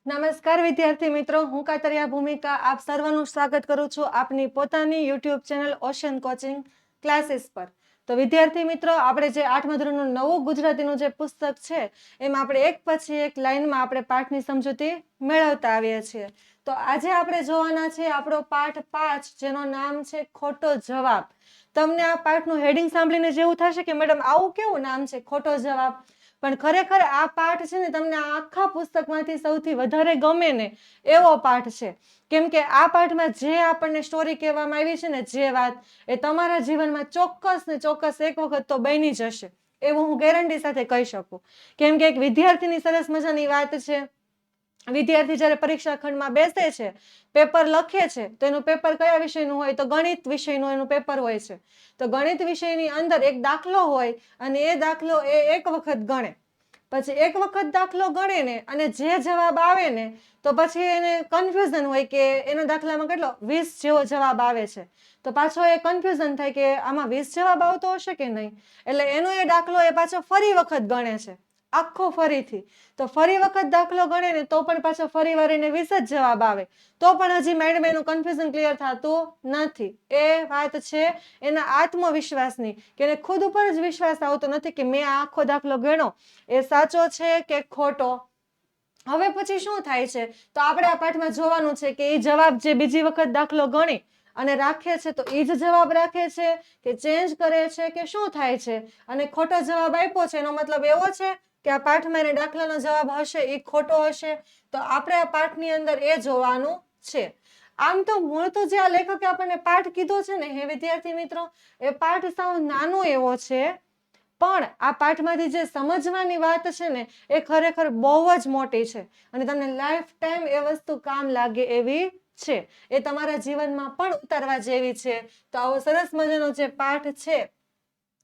નમસ્કાર વિદ્યાર્થી મિત્રો, હું કાતરિયા ભૂમિકા આપ સર્વનું સ્વાગત કરું છું આપની પોતાની YouTube channel ocean coaching classes પર. તો વિદ્યાર્થી મિત્રો, આપણે જે 8મા ધોરણનું નવું ગુજરાતીનું જે પુસ્તક છે એમાં આપણે એક પછી એક લાઈનમાં આપણે પાઠની સમજૂતી મેળવતા આવીએ છીએ. તો આજે આપણે જોવાના છે આપણો પાઠ 5, જેનું નામ છે ખોટો જવાબ. તમને આ પાઠનું હેડિંગ સાંભળીને જેવું થશે કે મેડમ આવું કેવું નામ છે, ખોટો જવાબ. પણ ખરેખર આ પાઠ છે ને તમને આખા પુસ્તકમાંથી સૌથી વધારે ગમે ને એવો પાઠ છે. કેમ કે આ પાઠમાં જે આપણને સ્ટોરી કહેવામાં આવી છે ને, જે વાત, એ તમારા જીવનમાં ચોક્કસ ને ચોક્કસ એક વખત તો બની જશે એવું હું ગેરંટી સાથે કહી શકું. કેમ કે એક વિદ્યાર્થીની સરસ મજાની વાત છે. વિદ્યાર્થી જ્યારે પરીક્ષા ખંડમાં બેસે છે, પેપર લખે છે, તો એનું પેપર કયા વિષયનું હોય? તો ગણિત વિષયનું એનું પેપર હોય છે. તો ગણિત વિષયની અંદર એક દાખલો હોય અને એ દાખલો એ એક વખત ગણે. પછી એક વખત દાખલો ગણે ને અને જે જવાબ આવે ને, તો પછી એને કન્ફ્યુઝન હોય કે એના દાખલામાં કેટલો 20 જેવો જવાબ આવે છે. તો પાછો એ કન્ફ્યુઝન થાય કે આમાં 20 જવાબ આવતો હશે કે નહીં. એટલે એનો એ દાખલો એ પાછો ફરી વખત ગણે છે, આખો ફરીથી. તો ફરી વખત દાખલો ગણે ને તો પણ પાછો ફરી વાર એને 20 જ જવાબ આવે, તો પણ હજી માઇન્ડમાં એનું કન્ફ્યુઝન ક્લિયર થતું નથી. એ વાત છે એના આત્મવિશ્વાસની, કે એને ખુદ ઉપર જ વિશ્વાસ આવતો નથી કે મેં આ આખો દાખલો ગણ્યો એ સાચો છે કે ખોટો. હવે પછી શું થાય છે? તો આપણે આ પાઠમાં જોવાનું છે કે એ જવાબ જે બીજી વખત દાખલો ગણી અને રાખે છે, તો એ જ જવાબ રાખે છે કે ચેન્જ કરે છે કે શું થાય છે? અને ખોટો જવાબ આપ્યો છે એનો મતલબ એવો છે કે આ પાઠમાં એને દાખલાનો જવાબ હશે એ ખોટો હશે. તો આપણે આ પાઠની અંદર એ જોવાનું છે. આમ તો મૂળ તો જે આ લેખકે આપણને પાઠ કીધો છે ને હે વિદ્યાર્થી મિત્રો, એ પાઠ સાવ નાનો એવો છે, પણ આ પાઠમાંથી જે સમજવાની વાત છે ને એ ખરેખર બહુ જ મોટી છે અને તમને લાઈફ ટાઈમ એ વસ્તુ કામ લાગે એવી છે. એ તમારા જીવનમાં પણ ઉતારવા જેવી છે. તો આવો સરસ મજાનો જે પાઠ છે,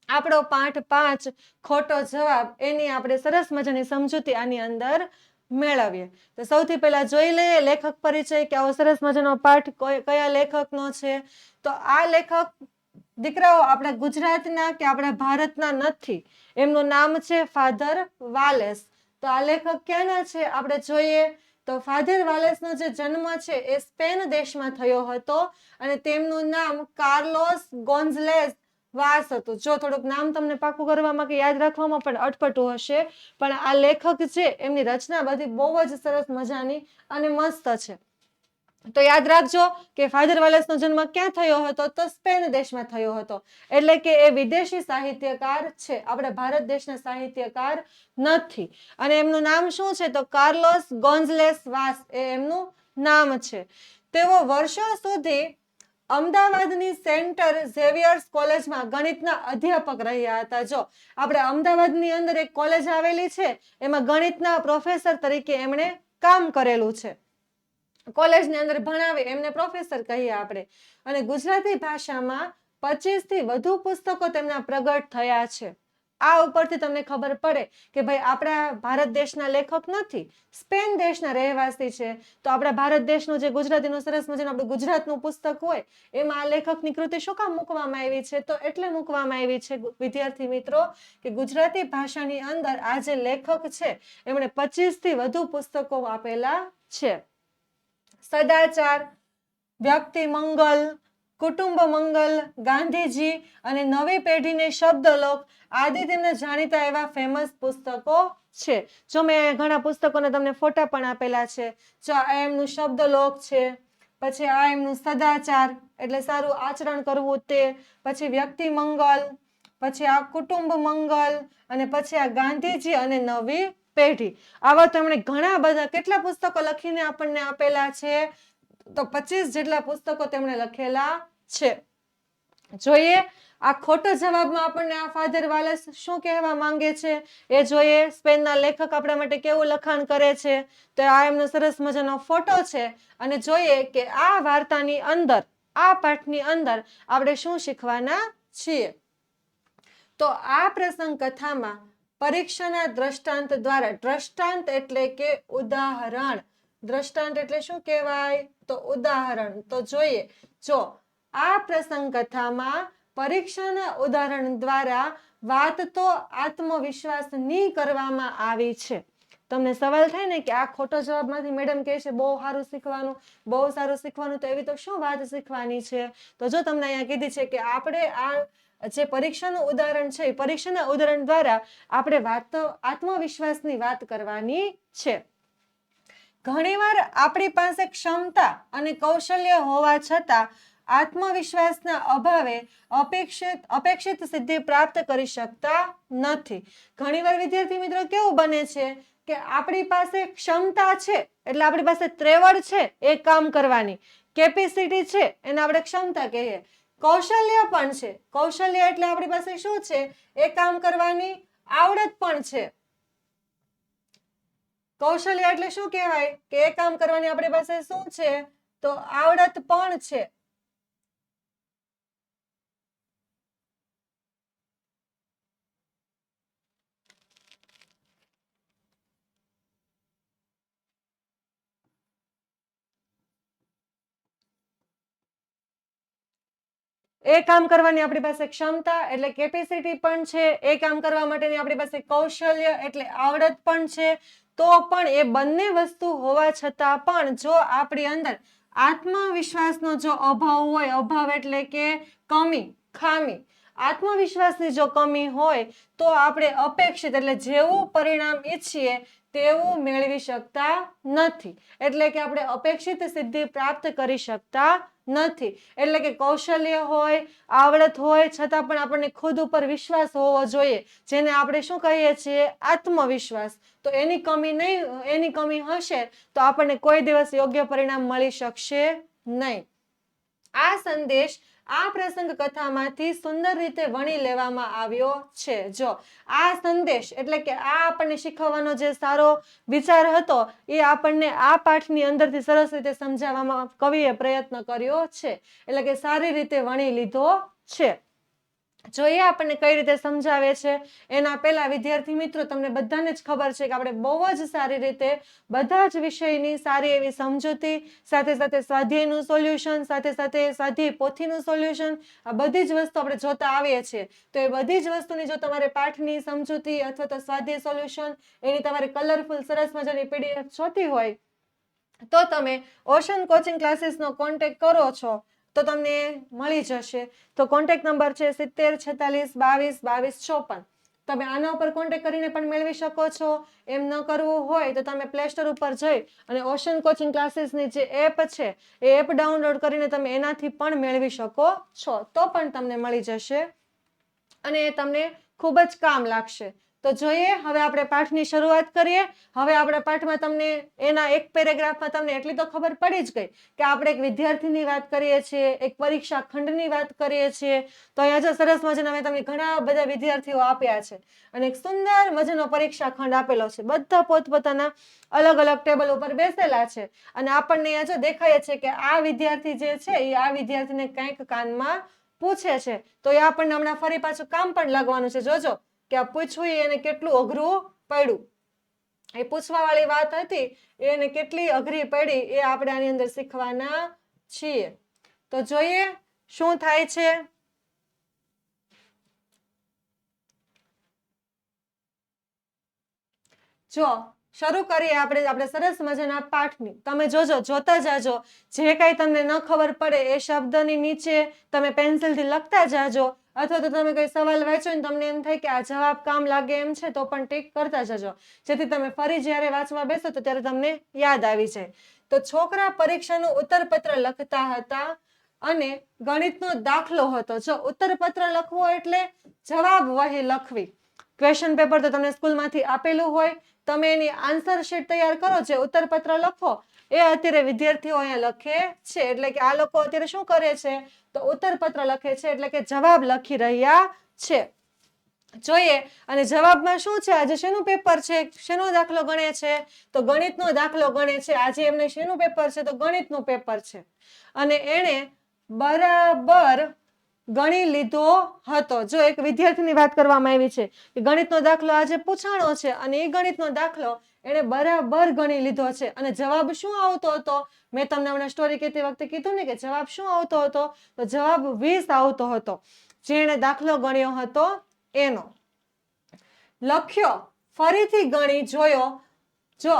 આપણો પાઠ 5 ખોટો જવાબ, એની આપણે સરસ મજાની સમજૂતી આની અંદર મેળવીએ. તો સૌથી પહેલા જોઈ લઈએ લેખક પરિચય, કે આવો સરસ મજાનો પાઠ કયા લેખકનો છે. તો આ લેખક દીકરાઓ આપણા ગુજરાતના કે આપણા ભારતના નથી. એમનું નામ છે ફાધર વાલેસ. તો આ લેખક ક્યાંના છે આપણે જોઈએ તો ફાધર વાલેસનો જે જન્મ છે એ સ્પેન દેશમાં થયો હતો અને તેમનું નામ કાર્લોસ ગોન્ઝલેસ વાસ હતું. જો થોડુંક નામ તમને પાકું કરવામાં કે યાદ રાખવામાં પણ અટપટું હશે, પણ આ લેખક છે એમની રચના બધી બહુ જ સરસ મજાની અને મસ્ત છે. તો યાદ રાખજો કે ફાધર વાલેસનો જન્મ ક્યાં થયો હતો? તો સ્પેન દેશમાં થયો હતો. એટલે કે એ વિદેશી સાહિત્યકાર છે, આપણા ભારત દેશના સાહિત્યકાર નથી. અને એમનું નામ શું છે? તો કાર્લોસ ગોન્ઝલેસ વાસ એ એમનું નામ છે. તેઓ વર્ષો સુધી અમદાવાદની સેન્ટર ઝેવિયર્સ કોલેજમાં ગણિતના અધ્યાપક રહ્યા હતા. જો આપણે અમદાવાદની અંદર એક કોલેજ આવેલી છે, એમાં ગણિતના પ્રોફેસર તરીકે એમણે કામ કરેલું છે. કોલેજની અંદર ભણાવે એમને પ્રોફેસર કહીએ આપણે. અને ગુજરાતી ભાષામાં 25 થી વધુ પુસ્તકો તેમના પ્રગટ થયા છે. આ ઉપરથી તમને ખબર પડે કે ભાઈ આપણા ભારત દેશના લેખક નથી, સ્પેન દેશના રહેવાસી છે. તો આપણા ભારત દેશનું જે ગુજરાતીનું સરસ મજાનું આપણું ગુજરાતનું પુસ્તક હોય, એમાં આ લેખકની કૃતિ શું કામ મૂકવામાં આવી છે? તો એટલે મૂકવામાં આવી છે વિદ્યાર્થી મિત્રો કે ગુજરાતી ભાષાની અંદર આ જે લેખક છે એમણે 25 થી વધુ પુસ્તકો આપેલા છે. સદાચાર, વ્યક્તિ મંગલ, કુટુંબ મંગલ, ગાંધીજી અને નવી પેઢીને શબ્દલોક આદિ તેમના જાણીતા એવા ફેમસ પુસ્તકો છે. જો મેં ઘણા પુસ્તકોને તમને ફોટા પણ આપેલા છે. જો આ એમનું શબ્દલોક છે, પછી આ એમનું સદાચાર એટલે સારું આચરણ કરવું તે, પછી વ્યક્તિ મંગલ, પછી આ કુટુંબ મંગલ, અને પછી આ ગાંધીજી અને નવી પેઢી. આવા તો એમણે ઘણા બધા કેટલા પુસ્તકો લખીને આપણને આપેલા છે? તો 25 જેટલા પુસ્તકો તેમણે લખેલા છે. જોઈએ આ ખોટો જવાબમાં આપણને આ ફાધર વાલેસ શું કહેવા માંગે છે એ જોઈએ. સ્પેનના લેખક આપણા માટે કેવું લખાણ કરે છે. તો આ એમનો સરસ મજાનો ફોટો છે અને જોઈએ કે આ વાર્તાની અંદર, આ પાઠની અંદર આપણે શું શીખવાના છીએ. તો આ પ્રસંગ કથામાં પરીક્ષાના દ્રષ્ટાંત દ્વારા, દ્રષ્ટાંત એટલે કે ઉદાહરણ, દ્રષ્ટાંત એટલે શું કહેવાય? તો ઉદાહરણ. તો જોઈએ, જો આ પ્રસંગ કથામાં પરીક્ષાના ઉદાહરણ દ્વારા વાત તો આત્મવિશ્વાસની કરવામાં આવી છે, તમને સવાલ થાય ને કે આ ખોટો જવાબમાંથી મેડમ કહે છે બહુ સારું શીખવાનું, બહુ સારું શીખવાનું, તો એવી તો શું વાત શીખવાની છે? તો જો તમને અહીંયા કીધી છે કે આપણે આ જે પરીક્ષાનું ઉદાહરણ છે, એ પરીક્ષાના ઉદાહરણ દ્વારા આપણે આત્મવિશ્વાસની વાત કરવાની છે. ઘણીવાર આપણી પાસે ક્ષમતા અને કૌશલ્ય હોવા છતાં આત્મવિશ્વાસના અભાવે અપેક્ષિત સિદ્ધિ પ્રાપ્ત કરી શકતા નથી. ઘણીવાર વિદ્યાર્થી મિત્રો કેવું બને છે કે આપણી પાસે ક્ષમતા છે એટલે આપણી પાસે ત્રેવડ છે એ કામ કરવાની, કેપેસિટી છે એને આપણે ક્ષમતા કહીએ. કૌશલ્ય પણ છે, કૌશલ્ય એટલે આપણી પાસે શું છે? એ કામ કરવાની આવડત પણ છે. કૌશલ્ય એટલે શું કહેવાય? કે એ કામ કરવાની આપણી પાસે શું છે? તો આવડત પણ છે. એ કામ કરવાની આપણી પાસે ક્ષમતા એટલે કેપેસિટી પણ છે, એ કામ કરવા માટેની આપણી પાસે કૌશલ્ય એટલે આવડત પણ છે. તો પણ એ બંને વસ્તુ હોવા છતાં પણ જો આપણી અંદર આત્મવિશ્વાસનો જો અભાવ હોય, અભાવ એટલે કે કમી, ખામી, આત્મવિશ્વાસની જો કમી હોય તો આપણે અપેક્ષિત એટલે જેવું પરિણામ ઈચ્છીએ તેવું મેળવી શકતા નથી. એટલે કે આપણે અપેક્ષિત સિદ્ધિ પ્રાપ્ત કરી શકતા નથી. એટલે કે કૌશલ્ય હોય, આવડત હોય, છતાં પણ આપણને ખુદ ઉપર વિશ્વાસ હોવો જોઈએ, જેને આપણે શું કહીએ છીએ? આત્મવિશ્વાસ. તો એની કમી હશે તો આપણને કોઈ દિવસ યોગ્ય પરિણામ મળી શકશે નહીં. આ સંદેશ આ પ્રસંગ કથામાંથી સુંદર રીતે વણી લેવામાં આવ્યો છે. જો આ સંદેશ એટલે કે આ આપણને શીખવવાનો જે સારો વિચાર હતો એ આપણને આ પાઠની અંદરથી સરસ રીતે સમજાવવામાં કવિએ પ્રયત્ન કર્યો છે, એટલે કે સારી રીતે વણી લીધો છે. જોઈએ આપણને કઈ રીતે સમજાવે છે. એના પહેલા વિદ્યાર્થી મિત્રો તમને બધાને જ ખબર છે કે આપણે બહુ જ સારી રીતે બધા જ વિષયની સારી એવી સમજૂતી, સાથે સાથે સ્વાધ્યાયનું સોલ્યુશન, સાથે સાથે સ્વાધ્યાય પોથીનું સોલ્યુશન, આ બધી જ વસ્તુ આપણે જોતા આવીએ છીએ. તો એ બધી જ વસ્તુની જો તમારે પાઠની સમજૂતી અથવા તો સ્વાધ્યાય સોલ્યુશન એની તમારે કલરફુલ સરસ મજાની PDF જોતી હોય તો તમે ઓશન કોચિંગ ક્લાસીસનો કોન્ટેક્ટ કરો છો તો તમને મળી જશે. તો કોન્ટેક્ટ નંબર છે 7046222254. તમે આના ઉપર કોન્ટેક્ટ કરીને પણ મેળવી શકો છો. એમ ન કરવું હોય તો તમે પ્લે સ્ટોર ઉપર જઈ અને ઓશન કોચિંગ ક્લાસીસની જે એપ છે એ એપ ડાઉનલોડ કરીને તમે એનાથી પણ મેળવી શકો છો. તો પણ તમને મળી જશે અને એ તમને ખૂબ જ કામ લાગશે. તો જોઈએ હવે આપણે પાઠની શરૂઆત કરીએ. હવે આપણા પાઠમાં તમને એના એક પેરેગ્રાફમાં તમને એટલી તો ખબર પડી જ ગઈ કે આપણે એક વિદ્યાર્થીની વાત કરીએ છીએ, એક પરીક્ષા ખંડની વાત કરીએ છીએ. તો અહીંયા જો સરસ મજાના મેં તમને ઘણા બધા વિદ્યાર્થીઓ આપ્યા છે અને એક સુંદર મજાનો પરીક્ષા ખંડ આપેલો છે. બધા પોતપોતાના અલગ અલગ ટેબલ ઉપર બેસેલા છે અને આપણને અહીંયા જો દેખાય છે કે આ વિદ્યાર્થી જે છે એ આ વિદ્યાર્થીને કંઈક કાનમાં પૂછે છે. તો એ આપણને હમણાં ફરી પાછું કામ પણ લાગવાનું છે. જોજો કે આ પૂછવું એને કેટલું અઘરું પડ્યું. એ પૂછવા વાળી વાત હતી એને કેટલી અઘરી પડી એ આપણે આની અંદર શીખવાના છીએ. તો જોઈએ શું થાય છે. જો શરૂ કરીએ આપણે સરસ મજાના પાઠની. તમે જોજો, જોતા જાજો. જે કાંઈ તમને ન ખબર પડે એ શબ્દની નીચે તમે પેન્સિલથી લખતા જાજો, અથવા તો તમે કોઈ સવાલ વાંચો ને તમને એમ થાય કે આ જવાબ કામ લાગે એમ છે તો પણ ટીક કરતા જજો, જેથી તમે ફરી જ્યારે વાંચવા બેસો તો ત્યારે તમને યાદ આવી જાય. તો છોકરા પરીક્ષાનું ઉત્તરપત્ર લખતા હતા અને ગણિતનો દાખલો હતો. જો ઉત્તરપત્ર લખવો એટલે જવાબ વહી લખવી. ક્વેશ્ચન પેપર તો તમને સ્કૂલમાંથી આપેલું હોય, તમે એની આન્સર શીટ તૈયાર કરો, જે ઉત્તરપત્ર લખો એ અત્યારે વિદ્યાર્થીઓ અહીંયા લખે છે. એટલે કે આ લોકો અત્યારે શું કરે છે? તો ઉત્તરપત્ર લખે છે, એટલે કે જવાબ લખી રહ્યા છે. જોઈએ અને જવાબમાં શું છે? આજે શેનું પેપર છે? શેનો દાખલો ગણે છે? તો ગણિતનો દાખલો ગણે છે. આજે એમને શેનું પેપર છે? તો ગણિતનું પેપર છે. અને એણે બરાબર ગણી લીધો હતો. જો એક વિદ્યાર્થીની વાત કરવામાં આવી છે કે ગણિતનો દાખલો આજે પૂછાણો છે અને એ ગણિતનો દાખલો એણે બરાબર ગણી લીધો છે. અને જવાબ શું આવતો હતો? મેં તમને હમણાં સ્ટોરી કહેતી વખતે કીધું ને કે જવાબ શું આવતો હતો? તો જવાબ 20 આવતો હતો, જેણે દાખલો ગણ્યો હતો એનો. લખ્યો, ફરીથી ગણી જોયો જો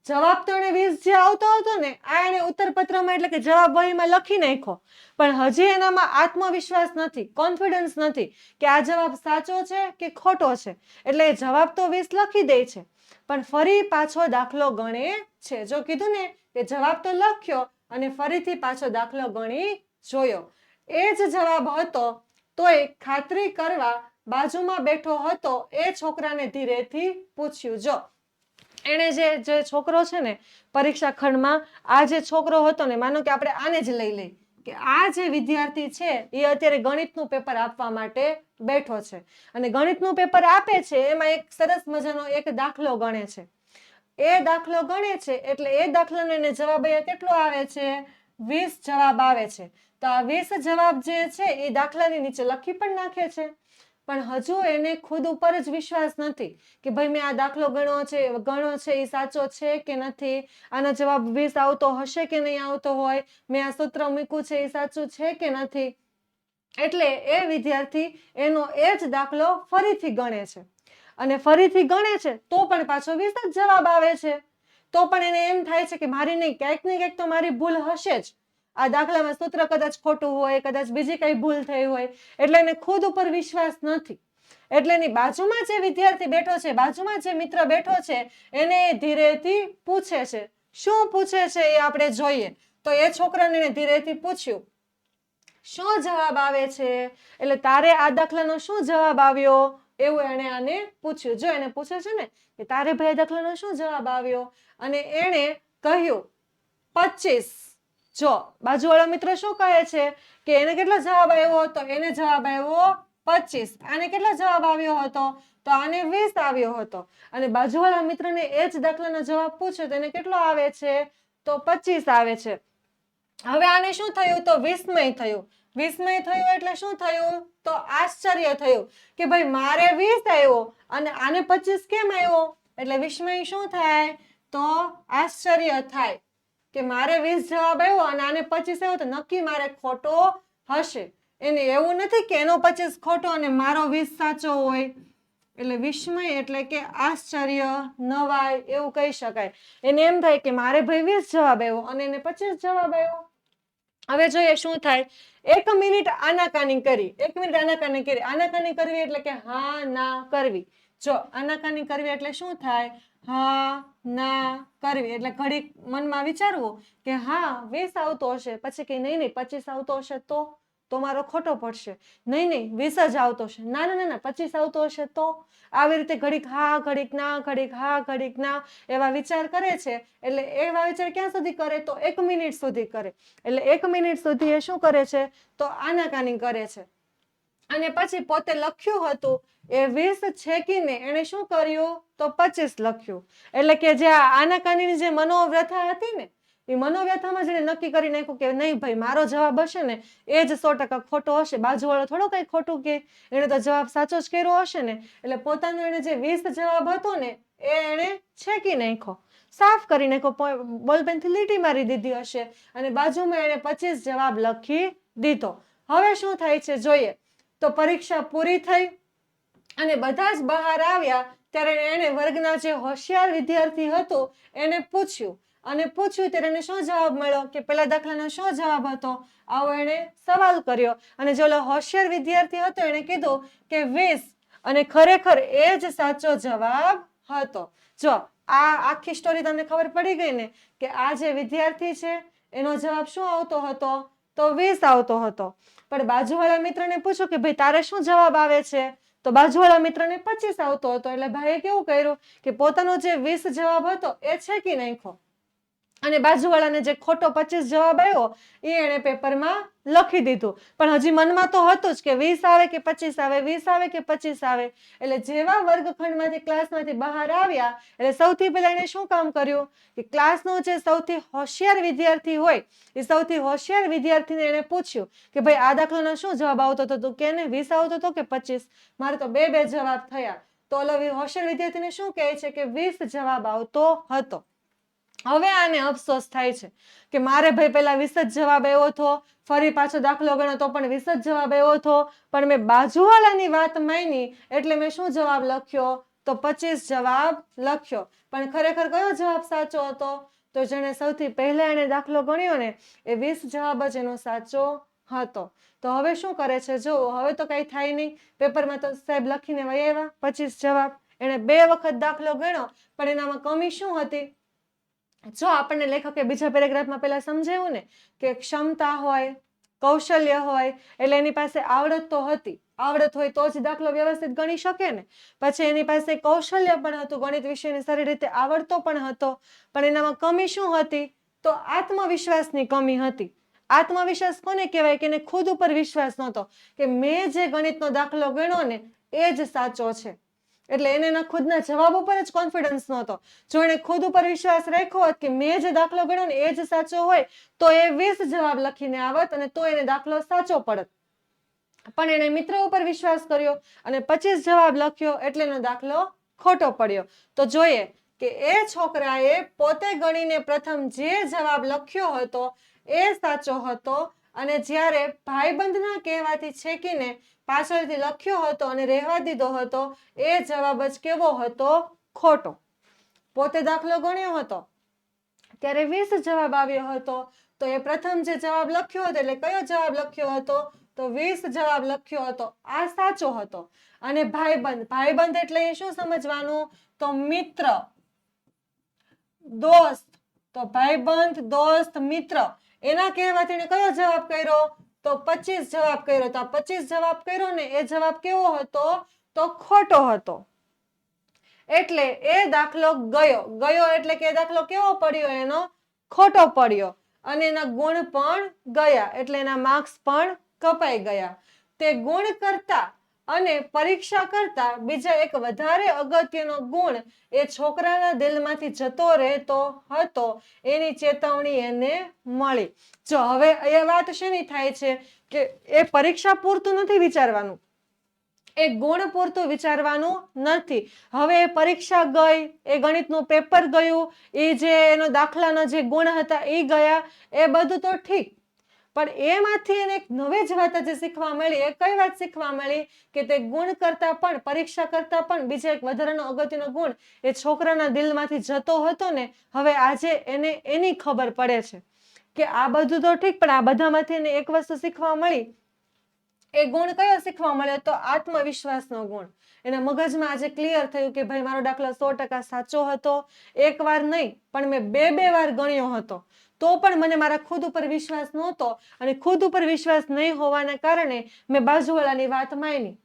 જવાબ તો એને 20 જે આવતો હતો ને આ એને ઉત્તરપત્રમાં એટલે કે જવાબ વહીમાં લખી નાખ્યો, પણ હજી એનામાં આત્મવિશ્વાસ નથી, કોન્ફિડન્સ નથી કે આ જવાબ સાચો છે કે ખોટો છે. એટલે જવાબ તો 20 લખી દે છે, પણ ફરી પાછો દાખલો ગણે છે. જો કીધું ને કે જવાબ તો લખ્યો અને ફરીથી પાછો દાખલો ગણી જોયો. એ જ જવાબ હતો તોય ખાતરી કરવા બાજુમાં બેઠો હતો એ છોકરાને ધીરેથી પૂછ્યું. જો એને જે છોકરો છે ને પરીક્ષા ખંડમાં આ જે છોકરો હતો ને, માનો કે આપણે આને જ લઈ લઈ કે આ જે વિદ્યાર્થી છે એ અત્યારે ગણિતનું પેપર આપવા માટે બેઠો છે અને ગણિતનું પેપર આપે છે એમાં એક સરસ મજાનો એક દાખલો ગણે છે. એ દાખલો ગણે છે એટલે એ દાખલાનો એને જવાબ અહીંયા કેટલો આવે છે? 20 જવાબ આવે છે. તો આ 20 જવાબ જે છે એ દાખલાની નીચે લખી પણ નાખે છે, પણ હજુ એને ખુદ ઉપર જ વિશ્વાસ નથી કે ભાઈ મેં આ દાખલો ગણ્યો છે એ સાચો છે કે નથી, આનો જવાબ 20 આવતો હશે કે નહીં આવતો હોય, મેં આ સૂત્ર મૂક્યું છે એ સાચું છે કે નથી. એટલે એ વિદ્યાર્થી એનો એ જ દાખલો ફરીથી ગણે છે અને ફરીથી ગણે છે તો પણ પાછો 20 જ જવાબ આવે છે. તો પણ એને એમ થાય છે કે મારી નહીં, ક્યાંક ને ક્યાંક તો મારી ભૂલ હશે જ, આ દાખલામાં સૂત્ર કદાચ ખોટું હોય, કદાચ બીજી કઈ ભૂલ થઈ હોય, એટલે એને ખુદ ઉપર વિશ્વાસ નથી. એટલે એની બાજુમાં જે વિદ્યાર્થી બેઠો છે, બાજુમાં જે મિત્ર બેઠો છે એને ધીરેથી પૂછે છે. શું પૂછે છે એ આપણે જોઈએ. તો એ છોકરાને એને ધીરેથી પૂછ્યું શું જવાબ આવે છે, એટલે તારે આ દાખલાનો શું જવાબ આવ્યો એવું એને આને પૂછ્યું. જો એને પૂછે છે ને કે તારે ભાઈ દાખલાનો શું જવાબ આવ્યો, અને એને કહ્યું 25. જો બાજુવાળો મિત્ર શું કહે છે કે એને કેટલો જવાબ આવ્યો હતો? એને જવાબ આવ્યો 25. આને કેટલો જવાબ આવ્યો હતો? તો આને 20 આવ્યો હતો. અને બાજુવાળા મિત્રને એ જ દાખલાનો જવાબ પૂછ્યો તો એને કેટલો આવે છે? તો 25 આવે છે. હવે આને શું થયું? તો વિસ્મય થયું. વિસ્મય થયું એટલે શું થયું? તો આશ્ચર્ય થયું કે ભાઈ મારે 20 આવ્યો અને આને 25 કેમ આવ્યો? એટલે વિસ્મય શું થાય? તો આશ્ચર્ય થાય કે મારે 20 જવાબ આવ્યો અને આને 25 આવ્યો, તો નક્કી મારે ખોટો હશે. એને એવું નથી કે એનો 25 ખોટો અને મારો 20 સાચો હોય. એટલે વિસ્મય એટલે કે આશ્ચર્ય, નવાઈ એવું કહી શકાય. એને એમ થાય કે મારે ભાઈ 20 જવાબ આવ્યો અને એને 25 જવાબ આવ્યો. હવે જોઈએ શું થાય. 1 મિનિટ આનાકાની કરી. 1 મિનિટ આનાકાની કરી. આનાકાની કરવી એટલે કે હા ના કરવી. જો આનાકાની કરવી એટલે શું થાય? હા ના કરવી એટલે ઘડીક મનમાં વિચારવું કે હા 20 આવતો હશે, પછી કે નહીં 25 આવતો હશે તો મારો ખોટો પડશે, નહીં 20 જ આવતો હશે, ના 25 આવતો હશે તો. આવી રીતે ઘડીક હા ઘડીક ના, ઘડીક હા ઘડીક ના એવા વિચાર કરે છે. એટલે એવા વિચાર ક્યાં સુધી કરે? તો 1 મિનિટ સુધી કરે. એટલે 1 મિનિટ સુધી એ શું કરે છે? તો આનાકાની કરે છે. અને પછી પોતે લખ્યું હતું એ 20 છેકીને એને શું કર્યું? તો 25 લખ્યું. એટલે કે જે આનાકાનીની જે મનોવ્યથા હતી ને એ મનોવ્યથામાં જ એને નક્કી કરી નાખ્યું કે નહીં ભાઈ મારો જવાબ હશે ને એ જ 100% ખોટો હશે, બાજુવાળો થોડો કઈ ખોટું કે, એને તો જવાબ સાચો જ કર્યો હશે ને. એટલે પોતાનો એને જે 20 જવાબ હતો ને એ એને છેકી નાખ્યો, સાફ કરી નાખ્યો, બોલપેનથી લીટી મારી દીધી હશે અને બાજુમાં એને 25 જવાબ લખી દીધો. હવે શું થાય છે જોઈએ. તો પરીક્ષા પૂરી થઈ અને બધા જ બહાર આવ્યા ત્યારે એને વર્ગના જે હોશિયાર વિદ્યાર્થી હતો એને પૂછ્યું ત્યારે એને શું જવાબ મળ્યો કે પેલા દાખલાનો શું જવાબ હતો? આવો એને સવાલ કર્યો અને જે ઓલો હોશિયાર વિદ્યાર્થી હતો એને કીધું કે 20, અને ખરેખર એ જ સાચો જવાબ હતો. જો આ આખી સ્ટોરી તમને ખબર પડી ગઈ ને કે આ જે વિદ્યાર્થી છે એનો જવાબ શું આવતો હતો? તો 20 આવતો હતો. પણ બાજુવાળા મિત્રને પૂછ્યું કે ભાઈ તારે શું જવાબ આવે છે? તો બાજુવાળા મિત્રને 25 આવતો હતો. એટલે ભાઈએ કેવું કર્યું કે પોતાનો જે 20 જવાબ હતો એ છેકી નાખ્યો અને બાજુવાળાને જે ખોટો 25 જવાબ આવ્યો એ એને પેપરમાં લખી દીધું. પણ હજી મનમાં તો હતું જ કે 20 આવે કે 25 આવે, 20 આવે કે 25 આવે. એટલે જેવા વર્ગખંડમાંથી ક્લાસમાંથી બહાર આવ્યા એટલે સૌથી પહેલા એને શું કામ કર્યું કે ક્લાસનો જે સૌથી હોશિયાર વિદ્યાર્થી હોય એ સૌથી હોશિયાર વિદ્યાર્થીને એને પૂછ્યું કે ભાઈ આ દાખલાનો શું જવાબ આવતો હતો? તું કે ને 20 આવતો હતો કે 25? મારે તો બે જવાબ થયા. તો ઓલો હોશિયાર વિદ્યાર્થીને શું કહે છે કે 20 જવાબ આવતો હતો. હવે આને અફસોસ થાય છે કે મારે ભાઈ પેલા 20 જ જવાબ આવ્યો હતો, ફરી પાછો દાખલો ગણ્યો તો પણ 20 જ જવાબ આવ્યો હતો, પણ મેં બાજુવાળાની વાત માની એટલે મેં શું જવાબ લખ્યો? તો 25 જવાબ લખ્યો. પણ ખરેખર કયો જવાબ સાચો હતો? તો જેણે સૌથી પહેલા એને દાખલો ગણ્યો ને એ 20 જવાબ જ એનો સાચો હતો. તો હવે શું કરે છે? જો હવે તો કઈ થાય નહીં, પેપરમાં તો સાહેબ લખીને વહી આવ્યા 25 જવાબ. એને 2 વખત દાખલો ગણ્યો, પણ એનામાં કમી શું હતી? જો આપણને લેખકે બીજા પેરેગ્રાફમાં પહેલા સમજાવ્યું ને કે ક્ષમતા હોય, કૌશલ્ય હોય, એટલે એની પાસે આવડત તો હતી. આવડત હોય તો જ દાખલો વ્યવસ્થિત ગણી શકે ને. પછી એની પાસે કૌશલ્ય પણ હતું, ગણિત વિષયને સારી રીતે આવડતો પણ હતો, પણ એનામાં કમી શું હતી? તો આત્મવિશ્વાસની કમી હતી. આત્મવિશ્વાસ કોને કહેવાય? કે એને ખુદ ઉપર વિશ્વાસ નહોતો કે મેં જે ગણિતનો દાખલો ગણ્યો ને એ જ સાચો છે. એટલે એને એના ખુદના જવાબ ઉપર જ કોન્ફિડન્સ નહોતો. જો એને ખુદ ઉપર વિશ્વાસ રાખ્યો હોત કે મેં જે દાખલો ગણ્યો ને એ જ સાચો હોય, તો એ 20 જવાબ લખીને આવત અને તો એને દાખલો સાચો પડત. પણ એને મિત્ર ઉપર વિશ્વાસ કર્યો અને 25 જવાબ લખ્યો એટલે એનો દાખલો ખોટો પડ્યો. તો જોઈએ કે એ છોકરાએ પોતે ગણીને પ્રથમ જે જવાબ લખ્યો હતો એ સાચો હતો, અને જ્યારે ભાઈબંધના કહેવાથી છેકીને પાછળથી લખ્યો હતો અને રહેવા દીધો હતો એ જવાબ જ કેવો હતો? ખોટો. પોતે દાખલો ગણ્યો હતો ત્યારે 20 જવાબ આવ્યો હતો, તો એ પ્રથમ જે જવાબ લખ્યો હતો એટલે કયો જવાબ લખ્યો હતો? તો 20 જવાબ લખ્યો હતો, આ સાચો હતો. અને ભાઈબંધ એટલે એ શું સમજવાનું? તો મિત્ર, દોસ્ત. તો ભાઈબંધ, દોસ્ત, મિત્ર, એના કહેવાથી એને કયો જવાબ કર્યો? તો 25 જવાબ કર્યો. તો આ 25 જવાબ કર્યો ને એ જવાબ કેવો હતો? તો ખોટો હતો. એટલે એ દાખલો ગયો એટલે કે દાખલો કેવો પડ્યો? એનો ખોટો પડ્યો. અને એના ગુણ પણ ગયા, એટલે એના માર્ક્સ પણ કપાઈ ગયા. તે ગુણ કરતા અને પરીક્ષા કરતા બીજા એક વધારે અગત્યનો ગુણ એ છોકરાના દિલમાંથી જતો રહેતો હતો, એની ચેતવણી એને મળી. જો હવે એ વાત શેની થાય છે કે એ પરીક્ષા પૂરતું નથી વિચારવાનું, એ ગુણ પૂરતું વિચારવાનું નથી. હવે એ પરીક્ષા ગઈ, એ ગણિતનું પેપર ગયું, એ જે એનો દાખલાના જે ગુણ હતા એ ગયા, એ બધું તો ઠીક, પણ એમાંથી એને એક નવી જ વાત જે શીખવા મળી. એ કઈ વાત શીખવા મળી? કે તે ગુણ કરતા પણ, પરીક્ષા કરતા પણ બીજા એક વધારાનો અગત્યનો ગુણ એ છોકરાના દિલમાંથી જતો હતો ને, હવે આજે એને એની ખબર પડે છે કે આ બધું તો ઠીક, પણ આ બધામાંથી એને એક વસ્તુ શીખવા મળી. એ ગુણ કયો શીખવા મળ્યો? તો આત્મવિશ્વાસનો ગુણ. એના મગજમાં આજે ક્લિયર થયું કે ભાઈ મારો દાખલો 100% સાચો હતો. એક વાર નહીં પણ મેં 2 વાર ગણ્યો હતો, તો પણ મને મારા ખુદ ઉપર વિશ્વાસ નહોતો, અને ખુદ ઉપર વિશ્વાસ નહીં હોવાના કારણે મેં બાજુવાળાની વાત માની.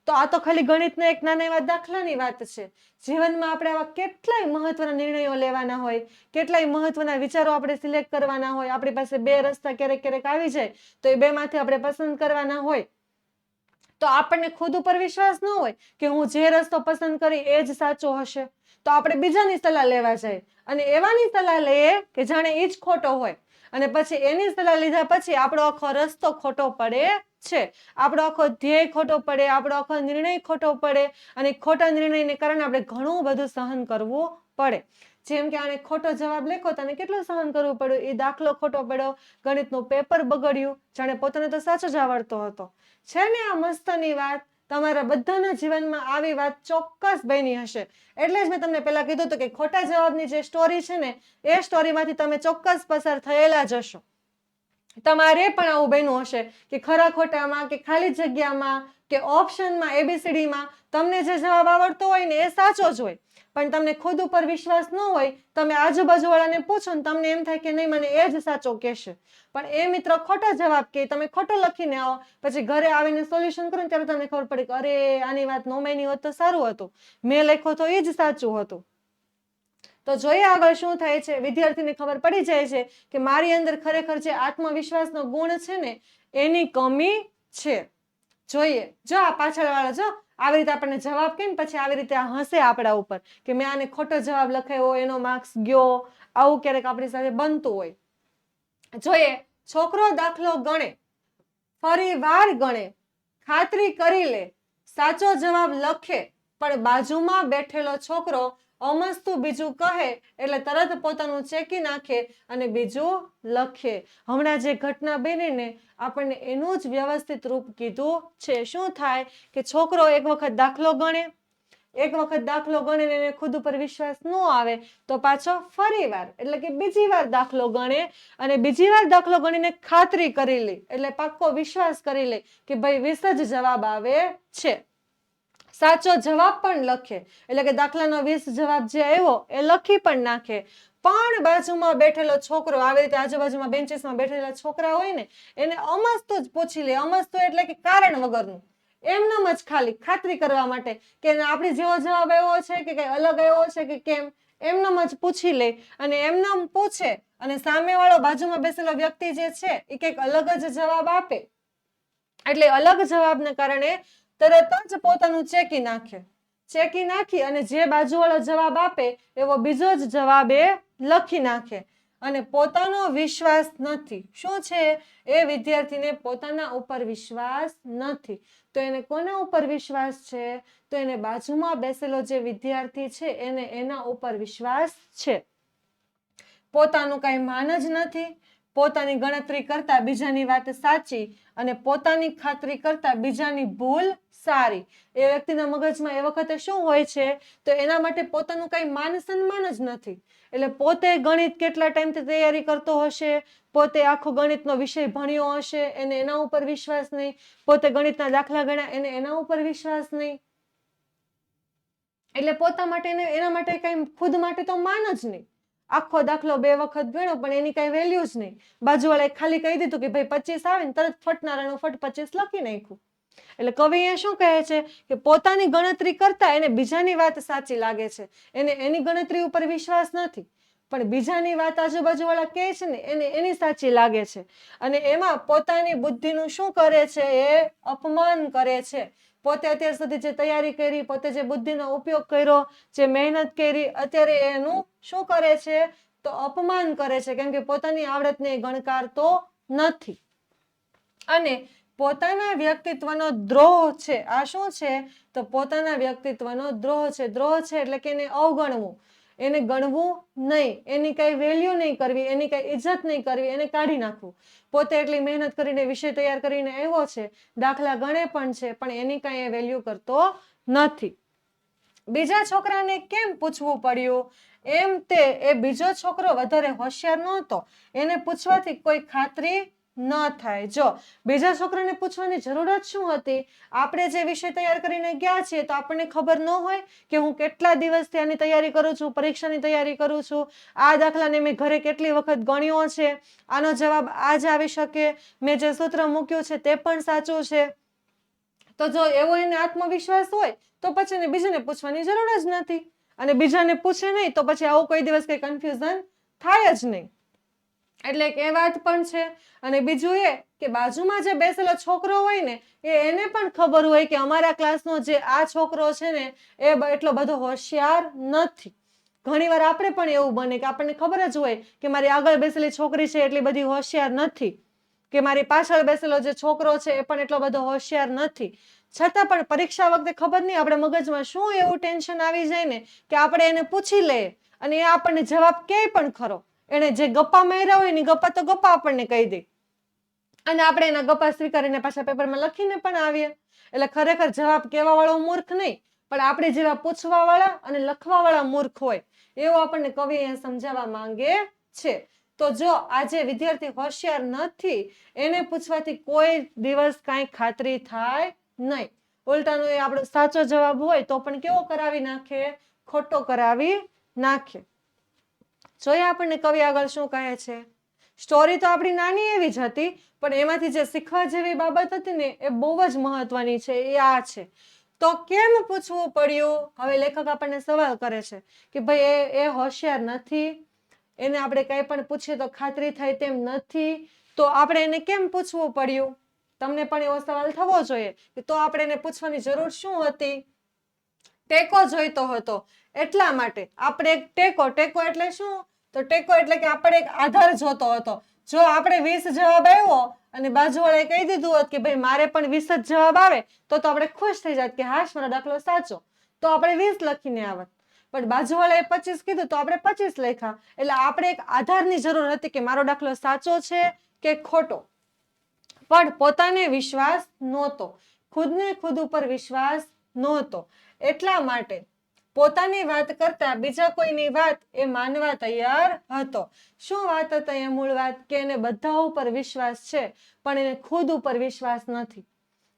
તો આ તો ખાલી ગણિતના એક નાના એવા દાખલાની વાત છે. જીવનમાં આપણે આવા કેટલાય મહત્વના નિર્ણયો લેવાના હોય, કેટલાય મહત્વના વિચારો આપણે સિલેક્ટ કરવાના હોય. આપણી પાસે 2 રસ્તા ક્યારેક આવી જાય, તો એ 2માંથી આપણે પસંદ કરવાના હોય. તો આપણને ખુદ ઉપર વિશ્વાસ ન હોય કે હું જે રસ્તો પસંદ કરી એ જ સાચો હશે, તો આપણે બીજાની સલાહ લેવા જાય અને એવાની સલાહ લઈએ કે જાણે એ જ ખોટો હોય, અને પછી એની સલાહ લીધા પછી આપણો આખો રસ્તો ખોટો પડે છે, આપણો આખો ધ્યેય ખોટો પડે, આપણો આખો નિર્ણય ખોટો પડે, અને ખોટા નિર્ણયને કારણે આપણે ઘણું બધું સહન કરવું પડે. જેમ કે આને ખોટો જવાબ લખ્યો, તને કેટલું સહન કરવું પડ્યું? એ દાખલો ખોટો પડ્યો, ગણિતનું પેપર બગડ્યું, જાણે પોતાને તો સાચો જ આવડતો હતો. છે ને આ મસ્તની વાત? તમારા બધાના જીવનમાં આવી વાત ચોક્કસ બની હશે. એટલે જ મેં તમને પહેલા કીધું હતું કે ખોટા જવાબની જે સ્ટોરી છે ને એ સ્ટોરીમાંથી તમે ચોક્કસ પસાર થયેલા જ હશો. તમારે પણ આવું બન્યું હશે કે ખરા ખોટામાં કે ખાલી જગ્યામાં કે ઓપ્શનમાં, એબીસીડીમાં તમને જે જવાબ આવડતો હોય ને એ સાચો જ હોય, પણ તમને ખુદ ઉપર વિશ્વાસ ન હોય. તમે આજુબાજુવાળાને પૂછો ને તમને એમ થાય કે નહીં મને એ જ સાચો કહેશે, પણ એ મિત્ર ખોટો જવાબ કે તમે ખોટો લખીને આવો, પછી ઘરે આવીને સોલ્યુશન કરો ને ત્યારે તમને ખબર પડે કે અરે આની વાત નો માની હોત તો સારું હતું, મેં લખ્યો તો એ જ સાચું હતું. તો જોઈએ આગળ શું થાય છે. વિદ્યાર્થીને ખબર પડી જાય છે કે મારી અંદર ખરેખર જે આત્મવિશ્વાસનો ગુણ છે ને એની કમી છે. જોઈએ, જો આ પાછળ વાળા જો આવી રીતે આપણને જવાબ કે પછી આવી રીતે હસે આપણા ઉપર કે મેં આને ખોટો જવાબ લખાયો, એનો માર્ક્સ ગયો, આવું ક્યારેક આપણી સાથે બનતું હોય. જોઈએ, છોકરો દાખલો ગણે, ફરી વાર ગણે, ખાતરી કરી લે, સાચો જવાબ લખે, પણ બાજુમાં બેઠેલો છોકરો અમસ્તું બીજું કહે એટલે તરત પોતાનું ચેકી નાખે અને બીજું લખે. હમણાં જે ઘટના બની ને આપણને એનું જ વ્યવસ્થિત રૂપ કીધું છે. શું થાય કે છોકરો એક વખત દાખલો ગણે, એક વખત દાખલો ગણીને એને ખુદ ઉપર વિશ્વાસ ન આવે તો પાછો ફરી વાર એટલે કે બીજી વાર દાખલો ગણે અને બીજી વાર દાખલો ગણીને ખાતરી કરી લે એટલે પાક્કો વિશ્વાસ કરી લે કે ભાઈ 20 જ જવાબ આવે છે. સાચો જવાબ પણ લખે એટલે કે દાખલાનો 20 જવાબ જે આવ્યો એ લખી પણ નાખે. પણ બાજુમાં બેઠેલો છોકરો આવી રીતે આજુબાજુમાં બેન્ચીસમાં બેઠેલા છોકરા હોય ને એને અમસ્તું જ પૂછી લે. અમસ્તું એટલે કે કારણ વગરનું, એમનેમ જ ખાલી ખાતરી કરવા માટે કે આપણે જેવો જવાબ આવ્યો છે કે કઈ અલગ આવ્યો છે કે કેમ, એમનેમ જ પૂછી લે. અને એમનેમ પૂછે અને સામેવાળો બાજુમાં બેસેલો વ્યક્તિ જે છે એ કંઈક અલગ જ જવાબ આપે એટલે અલગ જવાબને કારણે તરત જ પોતાનું ચેકી નાખી અને જે બાજુવાળો જવાબ આપે એવો બીજો જ જવાબ એ લખી નાખે. અને પોતાનો વિશ્વાસ નથી. શું છે? એ વિદ્યાર્થીને પોતાના ઉપર વિશ્વાસ નથી. તો એને કોના ઉપર વિશ્વાસ છે? તો એને બાજુમાં બેસેલો જે વિદ્યાર્થી છે એને એના ઉપર વિશ્વાસ છે. પોતાનું કઈ માન જ નથી. પોતાની ગણતરી કરતા બીજાની વાત સાચી અને પોતાની ખાતરી કરતા બીજાની ભૂલ સારી. એ વ્યક્તિના મગજમાં એ વખતે શું હોય છે? તો એના માટે પોતાનું કઈ માન સન્માન જ નથી. એટલે પોતે ગણિત કેટલા ટાઈમથી તૈયારી કરતો હશે, પોતે આખો ગણિતનો વિષય ભણ્યો હશે, એને એના ઉપર વિશ્વાસ નહીં. પોતે ગણિતના દાખલા ગણ્યા, એને એના ઉપર વિશ્વાસ નહીં. એટલે પોતા માટે એના માટે કઈ ખુદ માટે તો માન જ નહીં. આખો દાખલો 2 વખત ગણ્યો પણ એની કઈ વેલ્યુ જ નહીં. બાજુવાળાએ ખાલી કહી દીધું કે ભાઈ 25 આવે ને તરત ફટનારાનું ફટ 25 લખી નાખ્યું. એટલે કવિ અહીંયા શું કહે છે કે પોતાની ગણતરી કરતા એને બીજાની વાત સાચી લાગે છે, એને એની ગણતરી ઉપર વિશ્વાસ નથી, પણ બીજાની વાત આજુબાજુવાળા કહે છે ને એને એની સાચી લાગે છે. અને એમાં પોતાની બુદ્ધિનું શું કરે છે? એ અપમાન કરે છે. પોતે અત્યાર સુધી જે તૈયારી કરી, પોતે જે બુદ્ધિનો ઉપયોગ કર્યો, જે મહેનત કરી, અત્યારે એનું શું કરે છે? તો અપમાન કરે છે. કેમ કે પોતાની આવડતને ગણકારતો નથી અને પોતાના વ્યક્તિત્વનો દ્રોહ છે. આ શું છે? તો પોતાના વ્યક્તિત્વનો દ્રોહ છે. દ્રોહ છે એટલે કે એને અવગણવું, એને ગણવું નહીં, એની કઈ વેલ્યુ નહીં કરવી, એની કઈ ઇજ્જત નહીં કરવી, એને કાઢી નાખવું. પોતે એટલી મહેનત કરીને વિષય તૈયાર કરીને આવ્યો છે, દાખલા ગણે પણ છે, પણ એની કઈ વેલ્યુ કરતો નથી. બીજા છોકરાને કેમ પૂછવું પડ્યું? એમ તે એ બીજો છોકરો વધારે હોશિયાર નહોતો, એને પૂછવાથી કોઈ ખાતરી ન થાય. જો બીજા છોકરાને પૂછવાની જરૂરત શું હતી? આપણે જે વિષય તૈયાર કરીને ગયા છીએ તો આપણને ખબર ન હોય કે હું કેટલા દિવસથી આની તૈયારી કરું છું, પરીક્ષાની તૈયારી કરું છું, આ દાખલાને મેં ઘરે કેટલી વખત ગણ્યો છે, આનો જવાબ આ જ આવી શકે, મેં જે સૂત્ર મૂક્યું છે તે પણ સાચું છે. તો જો એવો એને આત્મવિશ્વાસ હોય તો પછી એને બીજાને પૂછવાની જરૂર જ નથી. અને બીજાને પૂછે નહીં તો પછી આવું કોઈ દિવસ કઈ કન્ફ્યુઝન થાય જ નહીં. એટલે એ વાત પણ છે. અને બીજું એ કે બાજુમાં જે બેસેલો છોકરો હોય ને એને પણ ખબર હોય કે અમારા ક્લાસનો જે આ છોકરો છે ને એ એટલો બધો હોશિયાર નથી. ઘણીવાર આપણે પણ એવું બને કે આપણને ખબર જ હોય કે મારી આગળ બેસેલી છોકરી છે એટલી બધી હોશિયાર નથી, કે મારી પાછળ બેસેલો જે છોકરો છે એ પણ એટલો બધો હોશિયાર નથી. છતાં પણ પરીક્ષા વખતે ખબર નહીં આપણે મગજમાં શું એવું ટેન્શન આવી જાય ને કે આપણે એને પૂછી લઈએ અને એ આપણને જવાબ કહે પણ ખરો. એને જે ગપ્પા માર્યા હોય ને ગપ્પા તો ગપ્પા આપણને કહી દે અને આપણે એના ગપ્પા સ્વીકારીને પાછા પેપરમાં લખીને પણ આવીએ. એટલે ખરેખર જવાબ કહેવા વાળો મૂર્ખ નહીં, પણ આપણે જેવા પૂછવા વાળા અને લખવા વાળા મૂર્ખ હોય એવું આપણને કવિ અહીંયા સમજાવવા માંગે છે. તો જો આજે વિદ્યાર્થી હોશિયાર નથી એને પૂછવાથી કોઈ દિવસ કાંઈ ખાતરી થાય નહીં. ઉલટાનો એ આપણો સાચો જવાબ હોય તો પણ કેવો કરાવી નાખે? ખોટો કરાવી નાખે. જોઈએ આપણને કવિ આગળ શું કહે છે. સ્ટોરી તો આપણી નાની એવી જ હતી, પણ એમાંથી જે શીખવા જેવી બાબત હતી ને એ બહુ જ મહત્વની છે. એ આ છે. તો કેમ પૂછવું પડ્યું? હવે લેખક આપણને સવાલ કરે છે કે ભાઈ એ હોશિયાર નથી, એને આપણે કંઈ પણ પૂછીએ તો ખાતરી થાય તેમ નથી, તો આપણે એને કેમ પૂછવું પડ્યું? તમને પણ એવો સવાલ થવો જોઈએ કે તો આપણે એને પૂછવાની જરૂર શું હતી? ટેકો જોઈતો હતો એટલા માટે આપણે ટેકો એટલે શું? તો ટેકો એટલે કે આપણે એક આધાર જોતો હતો. જો આપણે 20 જવાબ આવ્યો અને બાજુવાળાએ કહી દીધું હોત કે ભાઈ મારે પણ 20 જ જવાબ આવે તો આપણે ખુશ થઈ જાત કે હાશ મારો દાખલો સાચો, તો આપણે 20 લખીને આવત. પણ બાજુવાળાએ 25 કીધું તો આપણે 25 લખ્યા. એટલે આપણે એક આધારની જરૂર હતી કે મારો દાખલો સાચો છે કે ખોટો. પણ પોતાને વિશ્વાસ નહોતો, ખુદને ખુદ ઉપર વિશ્વાસ નહોતો. એટલા માટે પોતાની વાત કરતા બીજા કોઈની વાત એ માનવા તૈયાર હતો. શું વાત હતી એ મૂળ વાત? કે એને બધા ઉપર વિશ્વાસ છે પણ એને ખુદ ઉપર વિશ્વાસ નથી.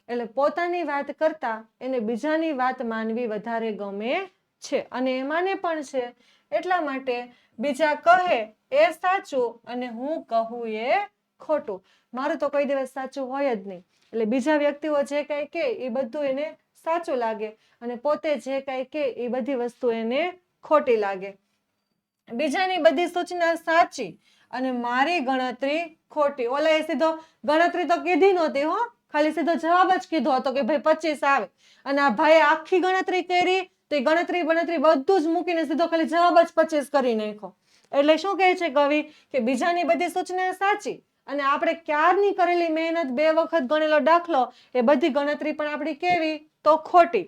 એટલે પોતાની વાત કરતા એને બીજાની વાત માનવી વધારે ગમે છે અને એ માને પણ છે. એટલા માટે બીજા કહે એ સાચું અને હું કહું એ ખોટું. મારું તો કોઈ દિવસ સાચું હોય જ નહીં. એટલે બીજા વ્યક્તિઓ જે કંઈ કહે એ બધું એને સાચું લાગે અને પોતે જે કંઈ કહે એ બધી વસ્તુ એને ખોટી લાગે. બીજાની બધી સૂચના સાચી અને મારી ગણતરી ખોટી. ઓલાએ સીધો ગણતરી તો કીધી નહોતી હો, ખાલી સીધો જવાબ જ કીધો હતો કે ભાઈ 25 આવે અને આ ભાઈએ આખી ગણતરી કરી તો એ ગણતરી બધું જ મૂકીને સીધો ખાલી જવાબ જ 25 કરી નાખ્યો. એટલે શું કહે છે કવિ? કે બીજાની બધી સૂચના સાચી અને આપણે ક્યારની કરેલી મહેનત, 2 વખત ગણેલો દાખલો, એ બધી ગણતરી પણ આપણી કેવી? તો ખોટી.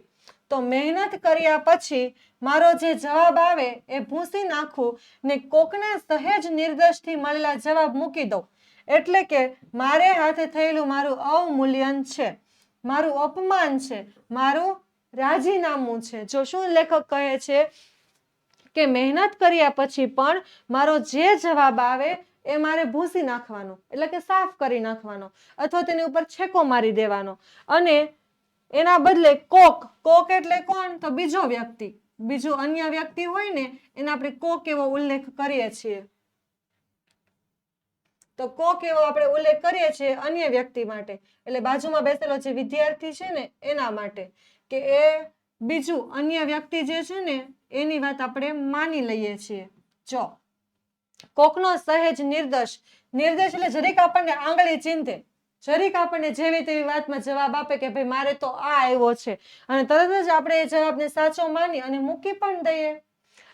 તો મહેનત કર્યા પછી મારો જે જવાબ આવે એ ભૂંસી નાખું ને કોકના સહેજ નિર્દોષથી મળેલા જવાબ મૂકી દઉં. એટલે કે મારે હાથે થયેલું મારું અવમૂલ્યન છે, મારું અપમાન છે, મારું રાજીનામું છે. જો શું લેખક કહે છે કે મહેનત કર્યા પછી પણ મારો જે જવાબ આવે એ મારે ભૂંસી નાખવાનો, એટલે કે સાફ કરી નાખવાનો અથવા તેની ઉપર છેકો મારી દેવાનો અને એના બદલે કોક એટલે કોણ? તો બીજો વ્યક્તિ, બીજું અન્ય વ્યક્તિ હોય ને એને આપણે કોક એવો ઉલ્લેખ કરીએ છીએ. તો કોક એવો આપણે ઉલ્લેખ કરીએ છીએ અન્ય વ્યક્તિ માટે, એટલે બાજુમાં બેસેલો જે વિદ્યાર્થી છે ને એના માટે, કે એ બીજું અન્ય વ્યક્તિ જે છે ને એની વાત આપણે માની લઈએ છીએ. જો કોકનો સહેજ નિર્દોષ એટલે જરીક આપણને આંગળી ચીંધે, જરીક આપણને જેવી તેવી વાતમાં જવાબ આપે કે ભાઈ મારે તો આ આવ્યો છે અને તરત જ આપણે એ જવાબને સાચો માની અને મૂકી પણ દઈએ.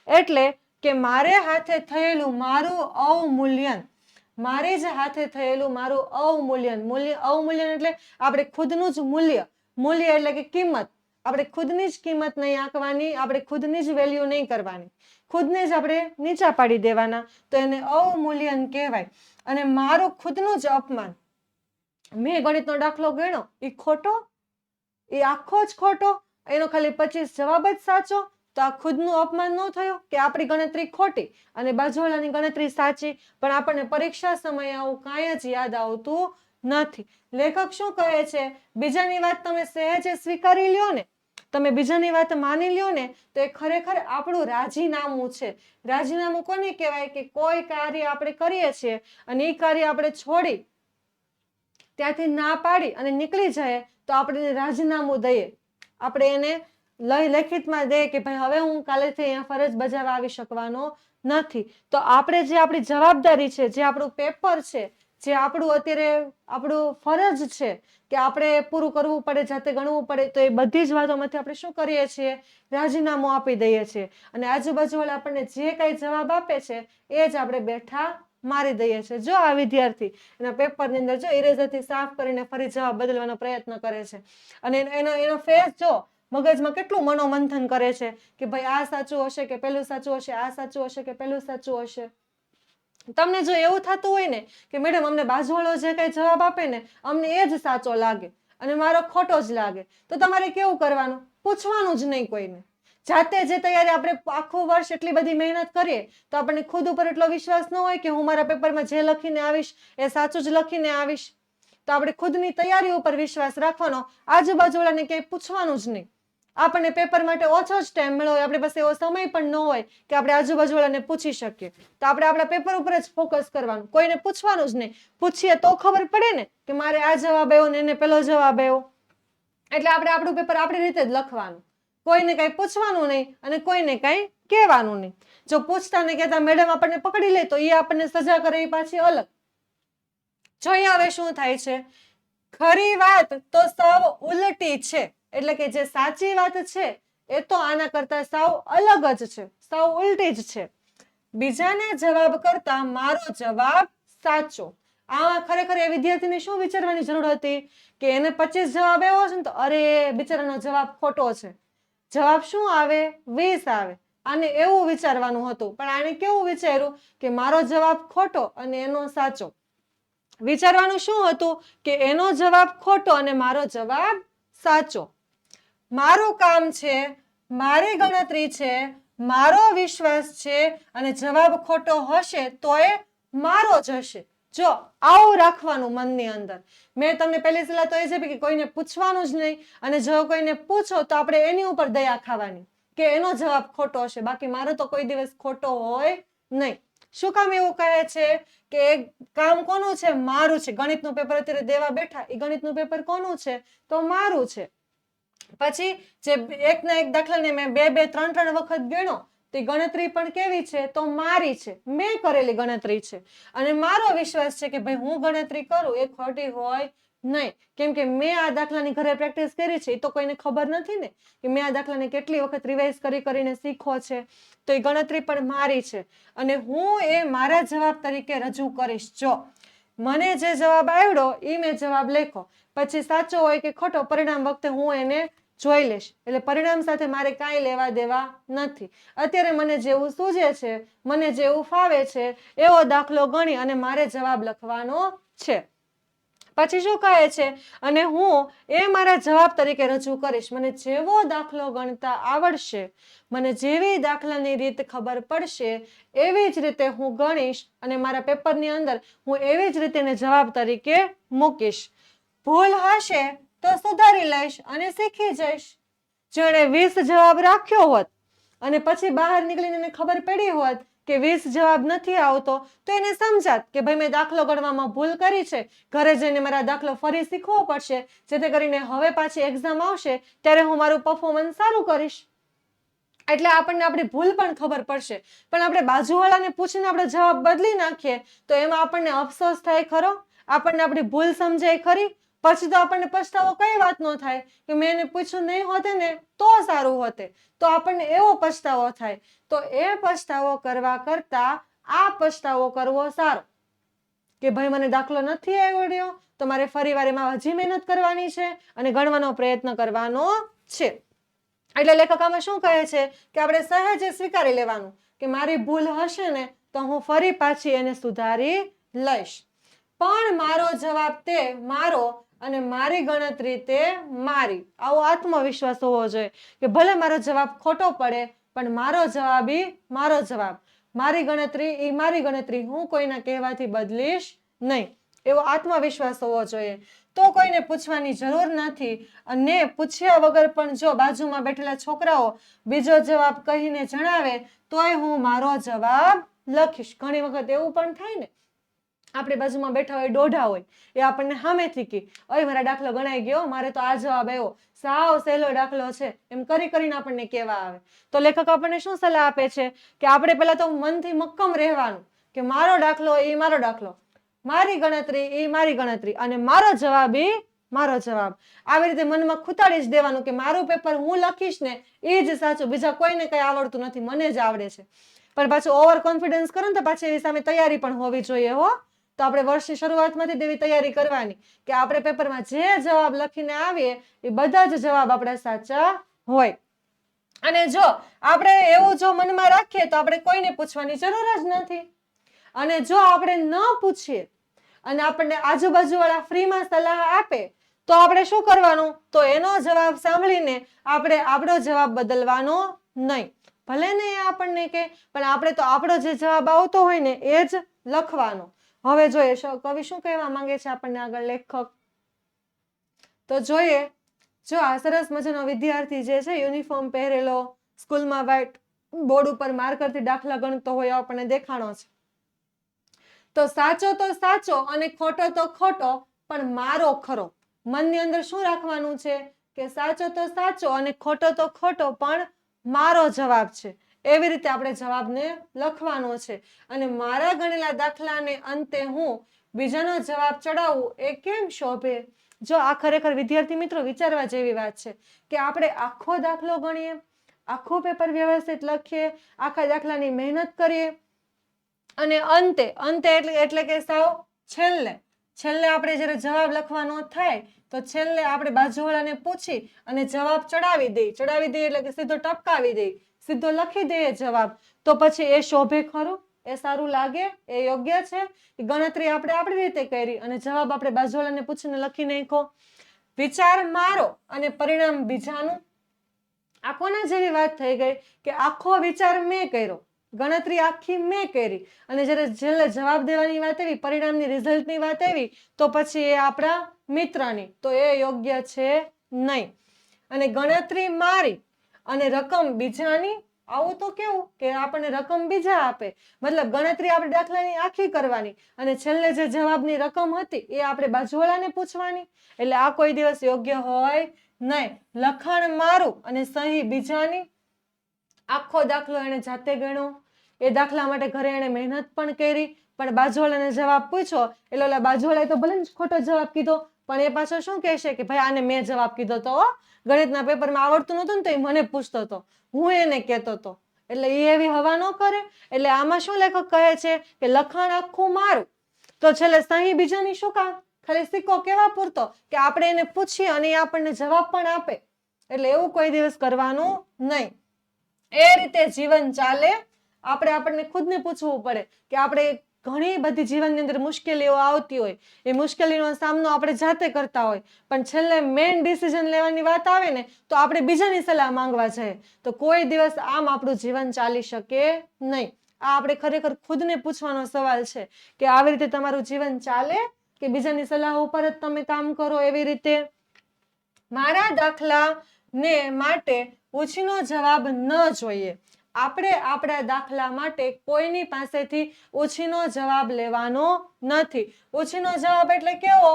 એટલે કે મારે હાથે થયેલું મારું અવમૂલ્યન, મારી જ હાથે થયેલું મારું અવમૂલ્યન. અવમૂલ્યન એટલે આપણે ખુદનું જ મૂલ્ય એટલે કે કિંમત. આપણે ખુદની જ કિંમત નહીં આંકવાની, આપણે ખુદની જ વેલ્યુ નહીં કરવાની, ખુદને જ આપણે નીચા પાડી દેવાના, તો એને અવમૂલ્યન કહેવાય. અને મારું ખુદનું જ અપમાન, મેં ગણિતનો દાખલો ગણ્યો એ ખોટો, એ આખો જ ખોટો, એનો ખાલી 25 જવાબ જ સાચો, તો આ ખુદનું અપમાન ન થયું કે આપણી ગણતરી ખોટી અને બાજુવાળાની ગણતરી સાચી, પણ આપણને પરીક્ષા સમયે આવું કાંઈ જ યાદ આવતું નથી. લેખક શું કહે છે? બીજાની વાત તમે સહેજે સ્વીકારી લ્યો ને, તમે બીજાની વાત માની લ્યો ને, તો એ ખરેખર આપણું રાજીનામું છે. રાજીનામું કોને કહેવાય? કે કોઈ કાર્ય આપણે કરીએ છીએ અને એ કાર્ય આપણે છોડી ત્યાંથી ના પાડી અને નીકળી જાય તો આપણે રાજીનામું દઈએ, આપણે એને લેખિતમાં દઈએ કે ભાઈ હવે હું કાલેથી અહીંયા ફરજ બજાવવા આવી શકવાનો નથી. તો આપણે જે આપણી જવાબદારી છે, જે આપણું પેપર છે, જે આપણું અત્યારે આપણું ફરજ છે કે આપણે પૂરું કરવું પડે, જાતે ગણવું પડે, તો એ બધી જ વાતોમાંથી આપણે શું કરીએ છીએ? રાજીનામું આપી દઈએ છીએ અને આજુબાજુવાળા આપણને જે કાંઈ જવાબ આપે છે એ જ આપણે બેઠા મારી દઈએ છીએ. જો આ વિદ્યાર્થી એના પેપરની અંદર જો ઇરેઝરથી સાફ કરીને ફરી જવાબ બદલવાનો પ્રયત્ન કરે છે અને એનો ફેસ જો મગજમાં કેટલું મનોમંથન કરે છે કે ભાઈ આ સાચું હશે કે પેલું સાચું હશે, આ સાચું હશે કે પેલું સાચું હશે. તમને જો એવું થતું હોય ને કે મેડમ અમને બાજુવાળો જે કઈ જવાબ આપે ને અમને એ જ સાચો લાગે અને મારો ખોટો જ લાગે, તો તમારે કેવું કરવાનું? પૂછવાનું જ નહીં કોઈને. જાતે જે તૈયારી આપણે આખું વર્ષ એટલી બધી મહેનત કરીએ તો આપણને ખુદ ઉપર એટલો વિશ્વાસ ન હોય કે હું મારા પેપરમાં જે લખીને આવીશ એ સાચું જ લખીને આવીશ. તો આપણે ખુદની તૈયારી ઉપર વિશ્વાસ રાખવાનો, આજુબાજુવાળાને ક્યાંય પૂછવાનું જ નહીં. આપણને પેપર માટે ઓછો જ ટાઈમ મળ્યો હોય, આપણી પાસે એવો સમય પણ ન હોય કે આપણે આજુબાજુવાળાને પૂછી શકીએ, તો આપણે આપણા પેપર ઉપર જ ફોકસ કરવાનું, કોઈને પૂછવાનું જ નહીં. પૂછીએ તો ખબર પડે ને કે મારે આ જવાબ આવ્યો ને એને પેલો જવાબ આવ્યો. એટલે આપણે આપણું પેપર આપણી રીતે જ લખવાનું, કોઈને કઈ પૂછવાનું નહીં અને કોઈને કઈ કહેવાનું નહીં. જો પૂછતા ને કહેતા મેડમ આપણને પકડી લે તો એ આપણને સજા કરે એ પાછી અલગ. જોઈએ હવે શું થાય છે. ખરી વાત તો સાવ ઉલટી છે, એટલે કે જે સાચી વાત છે એ તો આના કરતા સાવ અલગ જ છે, સાવ ઉલટી જ છે. બીજાને જવાબ કરતા મારો જવાબ સાચો. આમાં ખરેખર એ વિદ્યાર્થીને શું વિચારવાની જરૂર હતી કે એને 25 જવાબ આવ્યો છે ને તો અરે બિચારાનો જવાબ ખોટો છે, જવાબ શું આવે? 20 આવે. આને એવું વિચારવાનું હતું, પણ આને કેવું વિચાર્યું કે મારો જવાબ ખોટો અને એનો સાચો. વિચારવાનું શું હતું કે એનો જવાબ ખોટો અને મારો જવાબ સાચો. મારું કામ છે મારી ગણતરી છે, મારો વિશ્વાસ છે અને જવાબ ખોટો હશે તો એ મારો જ હશે. જો આવું રાખવાનું મનની અંદર. મેં તમને પહેલી સલાહ તો એ છે કે કોઈને પૂછવાનું જ નહીં, અને જો કોઈને પૂછો તો આપણે એની ઉપર દયા ખાવાની કે એનો જવાબ ખોટો હશે, બાકી મારો તો કોઈ દિવસ ખોટો હોય નહીં. શું કામ એવું કહે છે કે કામ કોનું છે? મારું છે. ગણિતનું પેપર અત્યારે દેવા બેઠા, એ ગણિતનું પેપર કોનું છે? તો મારું છે. પછી જે એકના એક દાખલાને મેં બે ત્રણ વખત ગણ્યો, તે ગણતરી પણ કેવી છે? તો મારી છે, મેં કરેલી ગણતરી છે, અને મારો વિશ્વાસ છે કે ભાઈ હું ગણતરી કરું એ ખોટી હોય નહીં, કેમ કે મેં આ દાખલાની ઘરે પ્રેક્ટિસ કરી છે. એ તો કોઈને ખબર નથી ને કે મેં આ દાખલાને કેટલી વખત રિવાઇઝ કરીને શીખો છે. તો એ ગણતરી પણ મારી છે, અને હું એ મારા જવાબ તરીકે રજૂ કરીશ. જો મને જે જવાબ આવડ્યો એ મેં જવાબ લખ્યો, પછી સાચો હોય કે ખોટો પરિણામ વખતે હું એને જોઈ લઈશ. એટલે પરિણામ સાથે મારે કાંઈ લેવા દેવા નથી. અત્યારે મને જેવું સૂઝે છે, મને જેવું ફાવે છે એવો દાખલો ગણી અને મારે જવાબ લખવાનો છે. પછી શું કહે છે? અને હું એ મારા જવાબ તરીકે રજૂ કરીશ. મને જેવો દાખલો ગણતા આવડશે, મને જેવી દાખલાની રીત ખબર પડશે, એવી જ રીતે હું ગણીશ અને મારા પેપરની અંદર હું એવી જ રીતે એને જવાબ તરીકે મૂકીશ. ભૂલ હશે તો સુધારી લઈશ અને શીખી જઈશ. જેણે 20 જવાબ રાખ્યો હોત અને પછી બહાર નીકળીને એને ખબર પડી હોત કે 20 જવાબ નથી આવતો, તો એને સમજાત કે ભાઈ મેં દાખલો ગણવામાં ભૂલ કરી છે, ઘરે જઈને મારા દાખલો ફરી શીખવો પડશે, જેથી કરીને હવે પાછી એક્ઝામ આવશે ત્યારે હું મારું પરફોર્મન્સ સારું કરીશ. એટલે આપણને આપણી ભૂલ પણ ખબર પડશે. પણ આપણે બાજુવાળાને પૂછીને આપણે જવાબ બદલી નાખીએ તો એમાં આપણને અફસોસ થાય ખરો? આપણને આપણી ભૂલ સમજાય ખરી? પછી તો આપણને પછતાવો કઈ વાતનો થાય કે મેં એને પૂછ્યું નહીં હોતે ને તો સારું હોતે, તો આપણને એવો પછતાવો થાય. તો એ પછતાવો કરવા કરતા આ પછતાવો કરવો સારો કે ભાઈ મને દાખલો નથી આવડ્યો તો મારે ફરી વાર એમાં હજી મહેનત કરવાની છે અને ગણવાનો પ્રયત્ન કરવાનો છે. એટલે લેખક આમાં શું કહે છે કે આપણે સહેજે સ્વીકારી લેવાનું કે મારી ભૂલ હશે ને તો હું ફરી પાછી એને સુધારી લઈશ, પણ મારો જવાબ તે મારો અને મારી ગણતરી તે મારી. આવો આત્મવિશ્વાસ હોવો જોઈએ કે ભલે મારો જવાબ ખોટો પડે પણ મારો જવાબ ઈ મારો જવાબ, મારી ગણતરી ઈ મારી ગણતરી, હું કોઈના કહેવાથી બદલીશ નહીં. એવો આત્મવિશ્વાસ હોવો જોઈએ. તો કોઈને પૂછવાની જરૂર નથી, અને પૂછ્યા વગર પણ જો બાજુમાં બેઠેલા છોકરાઓ બીજો જવાબ કહીને જણાવે તોય હું મારો જવાબ લખીશ. ઘણી વખત એવું પણ થાય ને, આપણે બાજુમાં બેઠા હોય, દોઢા હોય, એ આપણને સામેથી કે અય મારા દાખલો ગણાઈ ગયો, મારે તો આ જવાબ આવ્યો, સાવ સહેલો દાખલો છે, એમ કરીને આપણને કહેવા આવે. તો લેખક આપણને શું સલાહ આપે છે કે આપણે પહેલા તો મનથી મક્કમ રહેવાનું કે મારો દાખલો એ મારો દાખલો, મારી ગણતરી એ મારી ગણતરી, અને મારો જવાબ એ મારો જવાબ. આવી રીતે મનમાં ખૂતાડી જ દેવાનું કે મારું પેપર હું લખીશ ને એ જ સાચું, બીજા કોઈને કઈ આવડતું નથી, મને જ આવડે છે. પણ પાછું ઓવર કોન્ફિડન્સ કરો ને તો પાછી એની સામે તૈયારી પણ હોવી જોઈએ હો. તો આપણે વર્ષની શરૂઆતમાંથી જ એવી તૈયારી કરવાની કે આપણે પેપરમાં જે જવાબ લખીને આવીએ એ બધા જ જવાબ આપણા સાચા હોય. અને જો આપણે એવું જો મનમાં રાખીએ તો આપણે કોઈને પૂછવાની જરૂર જ નથી. અને જો આપણે ન પૂછીએ અને આપણને આજુબાજુવાળા ફ્રીમાં સલાહ આપે તો આપણે શું કરવાનું? તો એનો જવાબ સાંભળીને આપણે આપણો જવાબ બદલવાનો નહીં. ભલે ને એ આપણને કે, પણ આપણે તો આપણો જે જવાબ આવતો હોય ને એ જ લખવાનો. હવે જોઈએ કવિ શું કહેવા માંગે છે આપણને આગળ લેખક. તો જોઈએ, જો આ સરસ મજાનો વિદ્યાર્થી જે છે યુનિફોર્મ પહેરેલો, સ્કૂલમાં વ્હાઈટ બોર્ડ ઉપર માર્કરથી દાખલા ગણતો હોય આપણને દેખાણો છે. તો સાચો અને ખોટો તો ખોટો પણ મારો ખરો. મનની અંદર શું રાખવાનું છે કે સાચો તો સાચો અને ખોટો તો ખોટો પણ મારો જવાબ છે. એવી રીતે આપણે જવાબને લખવાનો છે. અને મારા ગણેલા દાખલાને અંતે હું બીજાનો જવાબ ચડાવું એ કેમ શોભે? જો આ ખરેખર વિદ્યાર્થી મિત્રો વિચારવા જેવી વાત છે કે આપણે આખો દાખલો ગણીએ, આખું પેપર વ્યવસ્થિત લખીએ, આખા દાખલાની મહેનત કરીએ, અને અંતે એટલે કે સાવ છેલ્લે આપણે જ્યારે જવાબ લખવાનો થાય તો છેલ્લે આપણે બાજુવાળાને પૂછી અને જવાબ ચડાવી દઈએ એટલે કે સીધો ટપકાવી દઈએ, સીધો લખી દઈએ જવાબ. તો પછી એ શોભે ખરું? એ સારું લાગે? એ યોગ્ય છે? ગણતરી આપણે આપણી રીતે કરી અને જવાબ આપણે બાજુવાળાને પૂછીને લખી નાખો. વિચાર મારો અને પરિણામ બીજાનું. આ કોના જેવી વાત થઈ ગઈ કે આખો વિચાર મેં કર્યો, ગણતરી આખી મેં કરી, અને જ્યારે છેલ્લે જવાબ દેવાની વાત આવી, પરિણામની રિઝલ્ટની વાત આવી, તો પછી એ આપણા મિત્રની, તો એ યોગ્ય છે નહીં. અને ગણતરી મારી અને રકમ બીજાની, આવું તો કેવું કે આપણને રકમ બીજા આપે, મતલબ ગણતરી આપણે દાખલાની આખી કરવાની અને છેલ્લે જે જવાબની રકમ હતી એ આપણે બાજુવાળાને પૂછવાની, એટલે આ કોઈ દિવસ યોગ્ય હોય નહીં. લખાણ મારું અને સહી બીજાની, આખો દાખલો એને જાતે ગણ્યો, એ દાખલા માટે ઘરે એને મહેનત પણ કરી, પણ બાજુવાળાને જવાબ પૂછો એટલે ઓલા બાજુવાળાએ તો ભલે ખોટો જવાબ કીધો, પણ એ પાછો શું કહેશે કે ભાઈ આને મેં જવાબ કીધો તો, ગણિતના પેપરમાં આવડતું નહોતું ને તો એ મને પૂછતો હતો, હું એને કહેતો હતો, એટલે એ એવી હવા ન કરે. એટલે આમાં શું લેખક કહે છે કે લખાણ આખું મારું, તો છેલ્લે સહી બીજાની શું કામ, ખાલી સિક્કો કેવા પૂરતો કે આપણે એને પૂછીએ અને એ આપણને જવાબ પણ આપે, એટલે એવું કોઈ દિવસ કરવાનું નહીં. એ રીતે જીવન ચાલે. આપણને ખુદને પૂછવું પડે કે આપણે ઘણી બધી જીવનની અંદર મુશ્કેલીઓ આવતી હોય, એ મુશ્કેલીનો સામનો આપણે જાતે કરતા હોય, પણ છેલ્લે મેઇન ડિસિઝન લેવાની વાત આવે ને તો આપણે બીજાની સલાહ માંગવા જઈએ, તો કોઈ દિવસ આમ આપણું જીવન ચાલી શકે નહીં. આ આપણે ખરેખર ખુદને પૂછવાનો સવાલ છે કે આવી રીતે તમારું જીવન ચાલે કે બીજાની સલાહ ઉપર જ તમે કામ કરો એવી રીતે. મારા દાખલા ને માટે ઉછીનો જવાબ ન જોઈએ. આપણે આપણા દાખલા માટે કોઈની પાસેથી ઉછીનો જવાબ લેવાનો નથી. ઉછીનો જવાબ એટલે કેવો?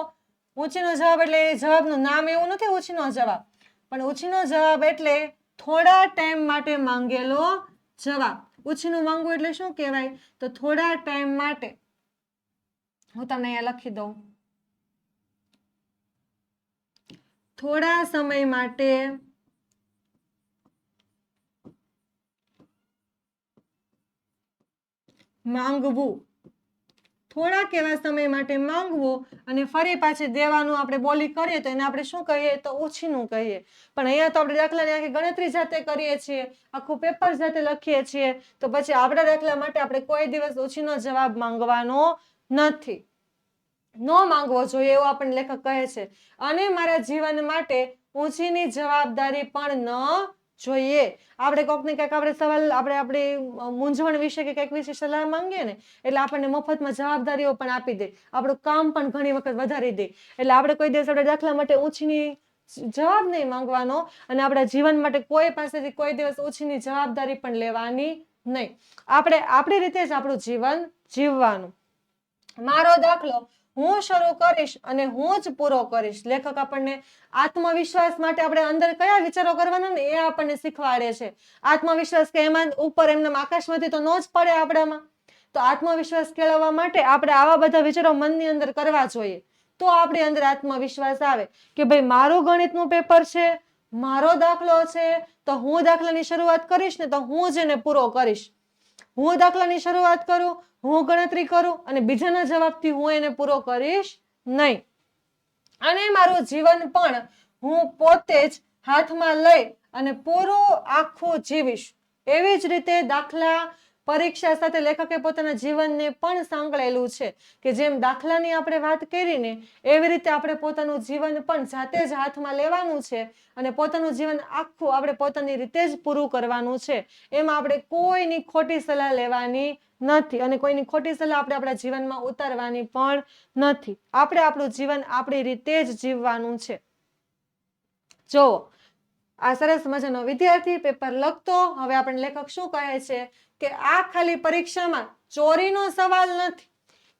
ઉછીનો જવાબ એટલે જવાબનું નામ એવું નથી ઉછીનો જવાબ, પણ ઉછીનો જવાબ એટલે થોડા ટાઈમ માટે માંગેલો જવાબ. ઉછીનું માંગવું એટલે શું કહેવાય? તો થોડા ટાઈમ માટે, હું તમને અહીંયા લખી દઉં, થોડા સમય માટે માંગવું, થોડાક એવા સમય માટે માંગવું અને ફરી પાછી દેવાનું આપણે બોલી કરીએ તો એને આપણે શું કહીએ? તો ઉછીનું કહીએ. પણ અહીંયા તો આપણે દાખલાની આખી ગણતરી જાતે કરીએ છીએ, આખું પેપર જાતે લખીએ છીએ, તો પછી આપણા દાખલા માટે આપણે કોઈ દિવસ ઉછીનો જવાબ માંગવાનો નથી, ન માંગવો જોઈએ એવું આપણને લેખક કહે છે. અને મારા જીવન માટે ઊંચીની જવાબદારી પણ ન જોઈએ. આપણે કોકને કંઈક આપણે સવાલ આપણી મૂંઝવણ વિશે કે કંઈક વિશે સલાહ માંગીએ ને એટલે આપણને મફતમાં જવાબદારીઓ પણ આપી દે, આપણું કામ પણ ઘણી વખત વધારી દે. એટલે આપણે કોઈ દિવસ આપણે દાખલા માટે ઊંચીની જવાબ નહીં માંગવાનો અને આપણા જીવન માટે કોઈ પાસેથી કોઈ દિવસ ઊંચીની જવાબદારી પણ લેવાની નહીં. આપણે આપણી રીતે જ આપણું જીવન જીવવાનું. મારો દાખલો હું શરૂ કરીશ અને હું જ પૂરો કરીશ. લેખક આપણને આત્મવિશ્વાસ માટે આપણે અંદર કયા વિચારો કરવાના ને એ આપણને શીખવાડે છે. આત્મવિશ્વાસ કે એમાં ઉપર એમને આકાશમાંથી તો ન જ પડે આપણામાં, તો આત્મવિશ્વાસ કેળવવા માટે આપણે આવા બધા વિચારો મનની અંદર કરવા જોઈએ, તો આપણી અંદર આત્મવિશ્વાસ આવે કે ભાઈ મારું ગણિતનું પેપર છે, મારો દાખલો છે, તો હું દાખલાની શરૂઆત કરીશ ને તો હું જ એને પૂરો કરીશ. હું દાખલાની શરૂઆત કરું, હું ગણતરી કરું અને બીજાના જવાબથી હું એને પૂરો કરીશ નહીં. અને મારું જીવન પણ હું પોતે જ હાથમાં લઈ અને પૂરું આખું જીવીશ. એવી જ રીતે દાખલા પરીક્ષા સાથે લેખકે પોતાના જીવનને પણ સાંકળેલું છે કે જેમ દાખલાની આપણે વાત કરીને એવી રીતે આપણે પોતાનું જીવન પણ જાતે જ હાથમાં લેવાનું છે અને પોતાનું જીવન આખું આપણે પોતાની રીતે જ પૂરું કરવાનું છે. એમાં આપણે કોઈની ખોટી સલાહ લેવાની નથી અને કોઈની ખોટી સલાહ આપણે આપણા જીવનમાં ઉતારવાની પણ નથી. આપણે આપણું જીવન આપણી રીતે જ જીવવાનું છે. જો આ સરસ મજાનો વિદ્યાર્થી પેપર લખતો, હવે આપણને લેખક શું કહે છે કે આ ખાલી પરીક્ષામાં ચોરીનો સવાલ નથી.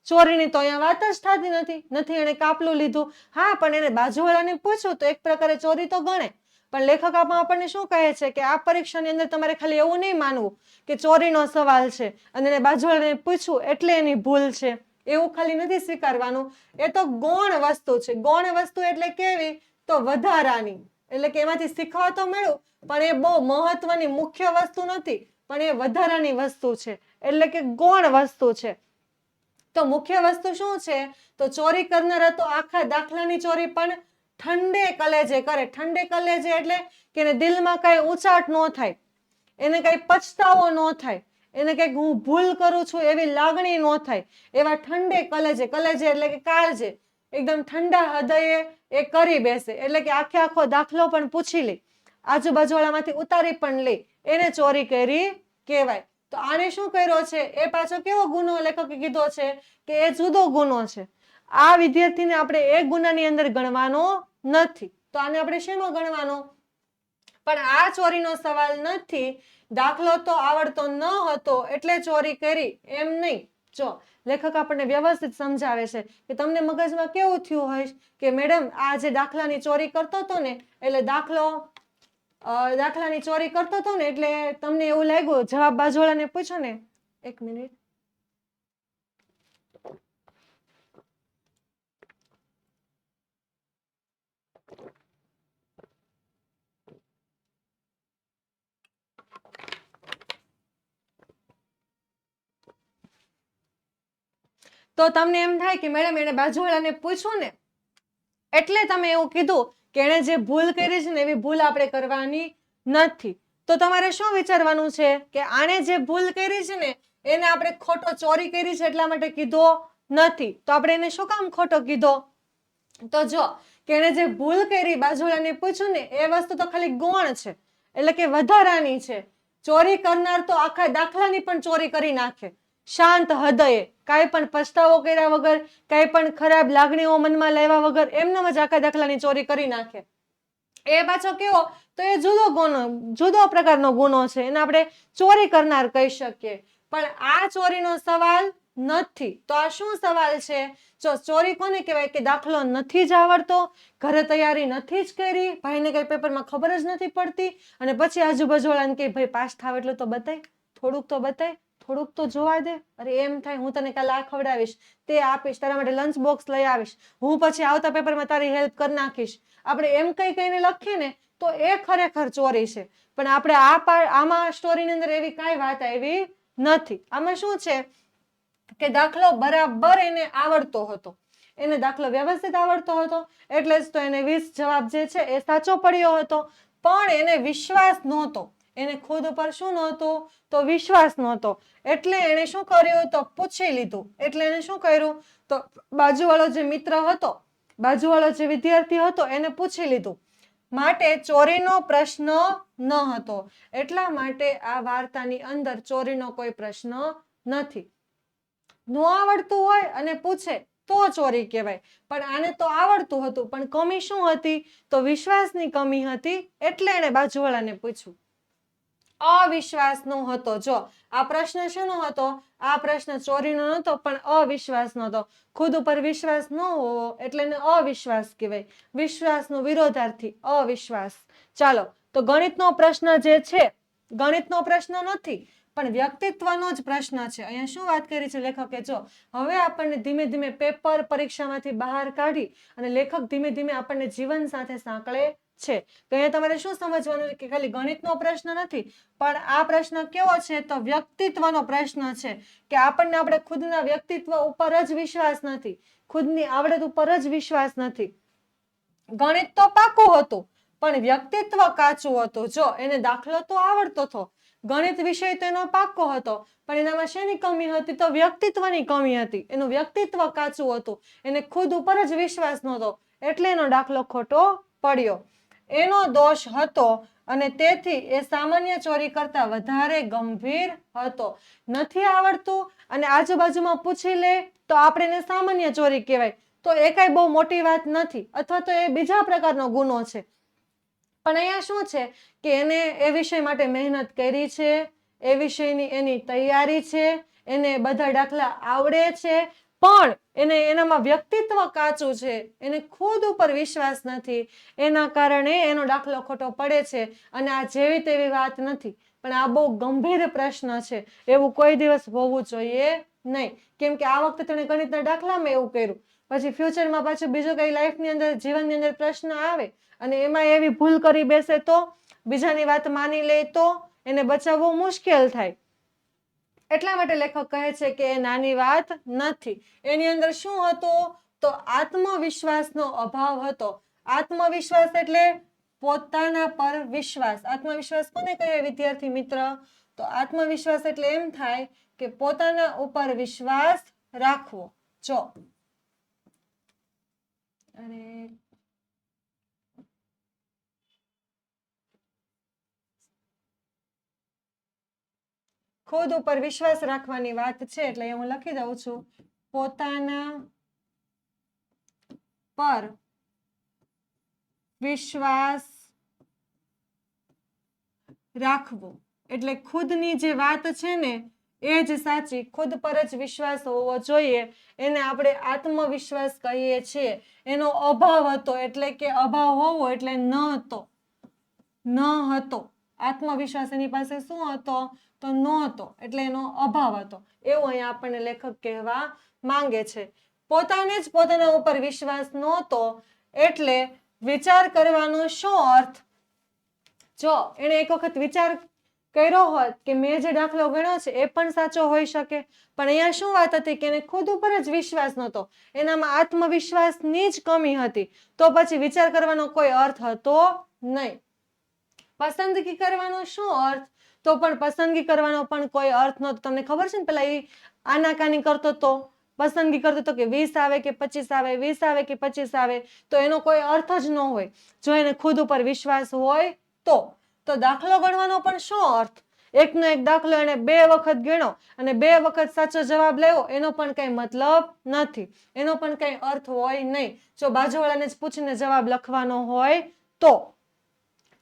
ચોરીની તો અહીંયા વાત જ થતી નથી. એને કાપલું લીધું, હા, પણ એને બાજુવાળાને પૂછ્યું તો એક પ્રકારે ચોરી તો ગણે. પણ લેખક આપણને શું કહે છે કે આ પરીક્ષાની અંદર તમારે ખાલી એવું નહીં માનવું કે ચોરીનો સવાલ છે અને એને બાજુવાળાને પૂછ્યું એટલે એની ભૂલ છે, એવું ખાલી નથી સ્વીકારવાનું. એ તો ગૌણ વસ્તુ છે. ગૌણ વસ્તુ એટલે કેવી? તો વધારાની, એટલે કે એમાંથી શીખવા તો મળ્યું પણ એ બહુ મહત્વની મુખ્ય વસ્તુ નથી, પણ એ વધારાની વસ્તુ છે, એટલે કે ગૌણ વસ્તુ છે. તો મુખ્ય વસ્તુ શું છે? તો ચોરી કરનારા તો આખા દાખલાની ચોરી પણ ઠંડે કલેજે કરે. ઠંડે કલેજે એટલે કે એને દિલમાં કઈ ઊંચાટ ન થાય, એને કઈ પછતાવો ન થાય, એને કઈક હું ભૂલ કરું છું એવી લાગણી ન થાય, એવા ઠંડે કલેજે, કલેજે એટલે કે કાળજે, એકદમ ઠંડા હૃદયે એ કરી બેસે. એટલે કે આખો દાખલો પણ પૂછી લે આજુબાજુવાળામાંથી ઉતારી પણ લે, એને ચોરી કરી કહેવાય. તો આને શું કર્યો છે, એ પાછો કેવો ગુનો લેખકે કીધો છે કે એ જુદો ગુનો છે. આ વિદ્યાર્થીને આપણે એક ગુનાની અંદર ગણવાનો નથી, તો આને આપણે શેમાં ગણવાનો? પણ આ ચોરીનો સવાલ નથી. દાખલો તો આવડતો ન હતો એટલે ચોરી કરી એમ નહીં. જો લેખક આપણને વ્યવસ્થિત સમજાવે છે કે તમને મગજમાં કેવું થયું હોય કે મેડમ આ જે દાખલાની ચોરી કરતો હતો ને એટલે દાખલાની ચોરી કરતો હતો ને એટલે તમને એવું લાગ્યું, જવાબ બાજુવાળાને પૂછો ને. એક મિનિટ. તો તમને એમ થાય કે મેડમ એને બાજુવાળાને પૂછવું ને એટલે તમે એવું કીધું કે એણે જે ભૂલ કરી છે ને એવી ભૂલ આપણે કરવાની નથી. તો તમારે શું વિચારવાનું છે કે આણે જે ભૂલ કરી છે ને એને આપણે ખોટો ચોરી કરી છે એટલા માટે કીધો નથી. તો આપણે એને શું કામ ખોટો કીધો? તો જો કે એણે જે ભૂલ કરી બાજુવાળાને પૂછ્યું ને એ વસ્તુ તો ખાલી ગૌણ છે, એટલે કે વધારાની છે. ચોરી કરનાર તો આખા દાખલાની પણ ચોરી કરી નાખે શાંત હૃદયે, કાંઈ પણ પસ્તાવો કર્યા વગર, કાંઈ પણ ખરાબ લાગણીઓ મનમાં લાવ્યા વગર એમનેમ જ આખા દાખલાની ચોરી કરી નાખે. એ પાછો કેવો? તો એ જુદો પ્રકારનો ગુનો છે, એને આપણે ચોરી કરનાર કહી શકીએ. પણ આ ચોરીનો સવાલ નથી. તો આ શું સવાલ છે? જો ચોરી કોને કહેવાય કે દાખલો નથી જ આવડતો, ઘરે તૈયારી નથી જ કરી, ભાઈને કઈ પેપરમાં ખબર જ નથી પડતી, અને પછી આજુબાજુવાળાને કે ભાઈ પાસ થાવ એટલું તો બતાય, થોડુંક તો બતાય, થોડુંક તો જોવા દે. અરે એમ થાય હું તને કાલે આ ખવડાવીશ, તે આપીશ, તારા માટે લંચ બોક્સ લઈ આવીશ, હું પછી આવતા પેપરમાં તારી હેલ્પ કરી નાખીશ. આપણે એમ કહીને લખીએ ને તો એ ખરેખર ચોરી છે. પણ આપણે આમાં સ્ટોરીની અંદર એવી કાંઈ વાત આવી નથી. આમાં શું છે કે દાખલો બરાબર એને આવડતો હતો, એને દાખલો વ્યવસ્થિત આવડતો હતો એટલે જ તો એને 20 જવાબ જે છે એ સાચો પડ્યો હતો. પણ એને વિશ્વાસ નહોતો, એને ખુદ ઉપર શું નહોતું? તો વિશ્વાસ નહોતો. એટલે એને શું કર્યું? તો પૂછી લીધું. એટલે એને શું કર્યું? તો બાજુવાળો જે મિત્ર હતો, બાજુવાળો જે વિદ્યાર્થી હતો એને પૂછી લીધું. માટે ચોરીનો પ્રશ્ન ન હતો. એટલા માટે આ વાર્તાની અંદર ચોરીનો કોઈ પ્રશ્ન નથી. ન આવડતું હોય અને પૂછે તો ચોરી કહેવાય. પણ આને તો આવડતું હતું, પણ કમી શું હતી? તો વિશ્વાસની કમી હતી. એટલે એને બાજુવાળાને પૂછ્યું. અવિશ્વાસનો હતો. જો આ પ્રશ્ન શેનો હતો? આ પ્રશ્ન ચોરીનો નહોતો પણ અવિશ્વાસનો હતો. ખુદ ઉપર વિશ્વાસ ન હોવો એટલે એને અવિશ્વાસ કહેવાય. વિશ્વાસનો વિરોધાર્થી અવિશ્વાસ. ચાલો, તો ગણિતનો પ્રશ્ન જે છે, ગણિતનો પ્રશ્ન નથી પણ વ્યક્તિત્વનો જ પ્રશ્ન છે. અહીંયા શું વાત કરી છે લેખકે? જો હવે આપણને ધીમે ધીમે પેપર પરીક્ષામાંથી બહાર કાઢી અને લેખક ધીમે ધીમે આપણને જીવન સાથે સાંકળે છે. તો અહીંયા તમારે શું સમજવાનું કે ખાલી ગણિતનો પ્રશ્ન નથી, પણ આ પ્રશ્ન કેવો છે? તો વ્યક્તિત્વનો પ્રશ્ન છે. કે આપણે ખુદના વ્યક્તિત્વ ઉપર જ વિશ્વાસ નથી, ખુદની આવડત ઉપર જ વિશ્વાસ નથી. ગણિત તો પાકું હતું પણ વ્યક્તિત્વ કાચું હતું. જો એને દાખલો તો આવડતો હતો, ગણિત વિષય તો એનો પાકો હતો, પણ એનામાં શેની કમી હતી? તો વ્યક્તિત્વની કમી હતી. એનું વ્યક્તિત્વ કાચું હતું, એને ખુદ ઉપર જ વિશ્વાસ નહોતો એટલે એનો દાખલો ખોટો પડ્યો. એનો દોષ હતો અને તેથી એ સામાન્ય ચોરી કરતા વધારે ગંભીર હતો. નથી આવડતું અને આજુબાજુમાં પૂછી લે તો આપણે એને સામાન્ય ચોરી કહેવાય, તો એ કઈ બહુ મોટી વાત નથી, અથવા તો એ બીજા પ્રકારનો ગુનો છે. પણ અહીંયા શું છે કે એને એ વિષય માટે મહેનત કરી છે, એ વિષયની એની તૈયારી છે, એને બધા દાખલા આવડે છે, પણ એનામાં વ્યક્તિત્વ કાચું છે, એને ખુદ ઉપર વિશ્વાસ નથી. એના કારણે એનો દાખલો ખોટો પડે છે. અને આ જેવી તેવી વાત નથી, પણ આ બહુ ગંભીર પ્રશ્ન છે. એવું કોઈ દિવસ હોવું જોઈએ નહીં. કેમ કે આ વખતે તેણે ગણિતના દાખલામાં એવું કર્યું, પછી ફ્યુચરમાં પાછું બીજું કઈ લાઈફની અંદર, જીવનની અંદર પ્રશ્ન આવે અને એમાં એવી ભૂલ કરી બેસે તો, બીજાની વાત માની લે તો એને બચાવવું મુશ્કેલ થાય. એટલા માટે લેખક કહે છે કે એ નાની વાત નથી. એની અંદર શું હતું? તો આત્મવિશ્વાસનો અભાવ હતો. આત્મવિશ્વાસ એટલે પોતાના પર વિશ્વાસ. આત્મવિશ્વાસ કોને કહે વિદ્યાર્થી મિત્ર? તો આત્મવિશ્વાસ એટલે એમ થાય કે પોતાના ઉપર વિશ્વાસ રાખવો. જો ખુદ ઉપર વિશ્વાસ રાખવાની વાત છે એટલે હું લખી દઉં છું પોતાના પર વિશ્વાસ રાખવો એટલે ખુદની જે વાત છે ને એ જ સાચી, ખુદ પર જ વિશ્વાસ હોવો જોઈએ, એને આપણે આત્મવિશ્વાસ કહીએ છીએ. એનો અભાવ હતો એટલે કે અભાવ હોવો એટલે ન હતો. આત્મવિશ્વાસ એની પાસે શું હતો તો નહોતો એટલે એનો અભાવ હતો, એવું અહીંયા આપણને લેખક કહેવા માંગે છે. પોતાને જ પોતાના ઉપર વિશ્વાસ નહોતો એટલે વિચાર કરવાનો શું અર્થ? જો એને એક વખત વિચાર કર્યો હોત કે મેં જે દાખલો ગણ્યો છે એ પણ સાચો હોઈ શકે, પણ અહીંયા શું વાત હતી કે એને ખુદ ઉપર જ વિશ્વાસ નહોતો, એનામાં આત્મવિશ્વાસની જ કમી હતી, તો પછી વિચાર કરવાનો કોઈ અર્થ હતો નહીં. પસંદગી કરવાનો શું અર્થ? તો પણ પસંદગી કરવાનો પણ કોઈ અર્થ નહોતો. તમને ખબર છે ને પેલા એ આનાકાની કરતો તો, પસંદગી કરતો હતો કે 20 આવે કે 25 આવે, 20 આવે કે 25 આવે, તો એનો કોઈ અર્થ જ ન હોય જો એને ખુદ ઉપર વિશ્વાસ હોય તો દાખલો ગણવાનો પણ શું અર્થ? એકનો એક દાખલો એને 2 વખત ગણ્યો અને 2 વખત સાચો જવાબ લેવો, એનો પણ કઈ મતલબ નથી, એનો પણ કઈ અર્થ હોય નહીં જો બાજુવાળાને જ પૂછીને જવાબ લખવાનો હોય તો.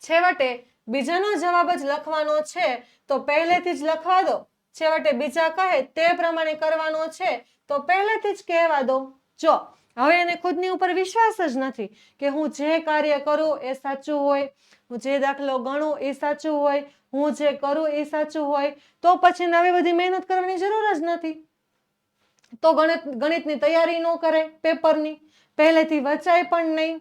છેવટે બીજાનો જવાબ જ લખવાનો છે તો પહેલેથી જ લખવા દો, છેવટે બીજા કહે તે પ્રમાણે કરવાનો છે તો પહેલેથી જ કહેવા દો. જો હવે એને ખુદની ઉપર વિશ્વાસ જ નથી કે હું જે કાર્ય કરું એ સાચું હોય, હું જે દાખલો ગણું એ સાચું હોય, હું જે કરું એ સાચું હોય, તો પછી નવી બધી મહેનત કરવાની જરૂર જ નથી. તો ગણિતની તૈયારી ન કરે, પેપરની પહેલેથી વચાય પણ નહીં,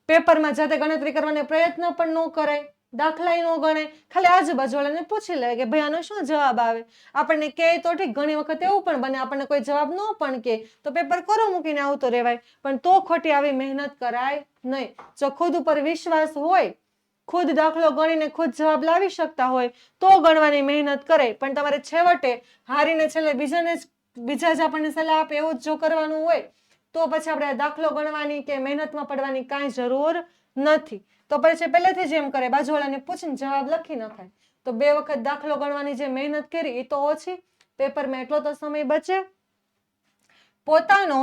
પેપરમાં જાતે ગણતરી કરવાનો પ્રયત્ન પણ ન કરે, દાખલા ન ગણે, ખાલી આજુબાજુવાળાને પૂછી લે કે ભાઈ આનો શું જવાબ આવે. આપણને કહે તો ઠીક, ઘણી વખત એવું પણ બને આપણને કોઈ જવાબ ન પણ કહે તો પેપર કોરો મૂકીને આવતો રહેવાય, પણ તો ખોટી આવી મહેનત કરાય નહીં. જો ખુદ ઉપર વિશ્વાસ હોય, ખુદ દાખલો ગણીને ખુદ જવાબ લાવી શકતા હોય તો ગણવાની મહેનત કરે, પણ તમારે છેવટે હારીને છેલ્લે બીજા જ આપણને સલાહ આપે એવું જ જો કરવાનું હોય તો પછી આપણે દાખલો ગણવાની કે મહેનતમાં પડવાની કાંઈ જરૂર નથી. તો પછી પહેલેથી જ એમ કરે, બાજુવાળાને પૂછીને જવાબ લખી નખાય, તો 2 વખત દાખલો ગણવાની જે મહેનત કરી એ તો ઓછી, પેપરમાં એટલો તો સમય બચે. પોતાનો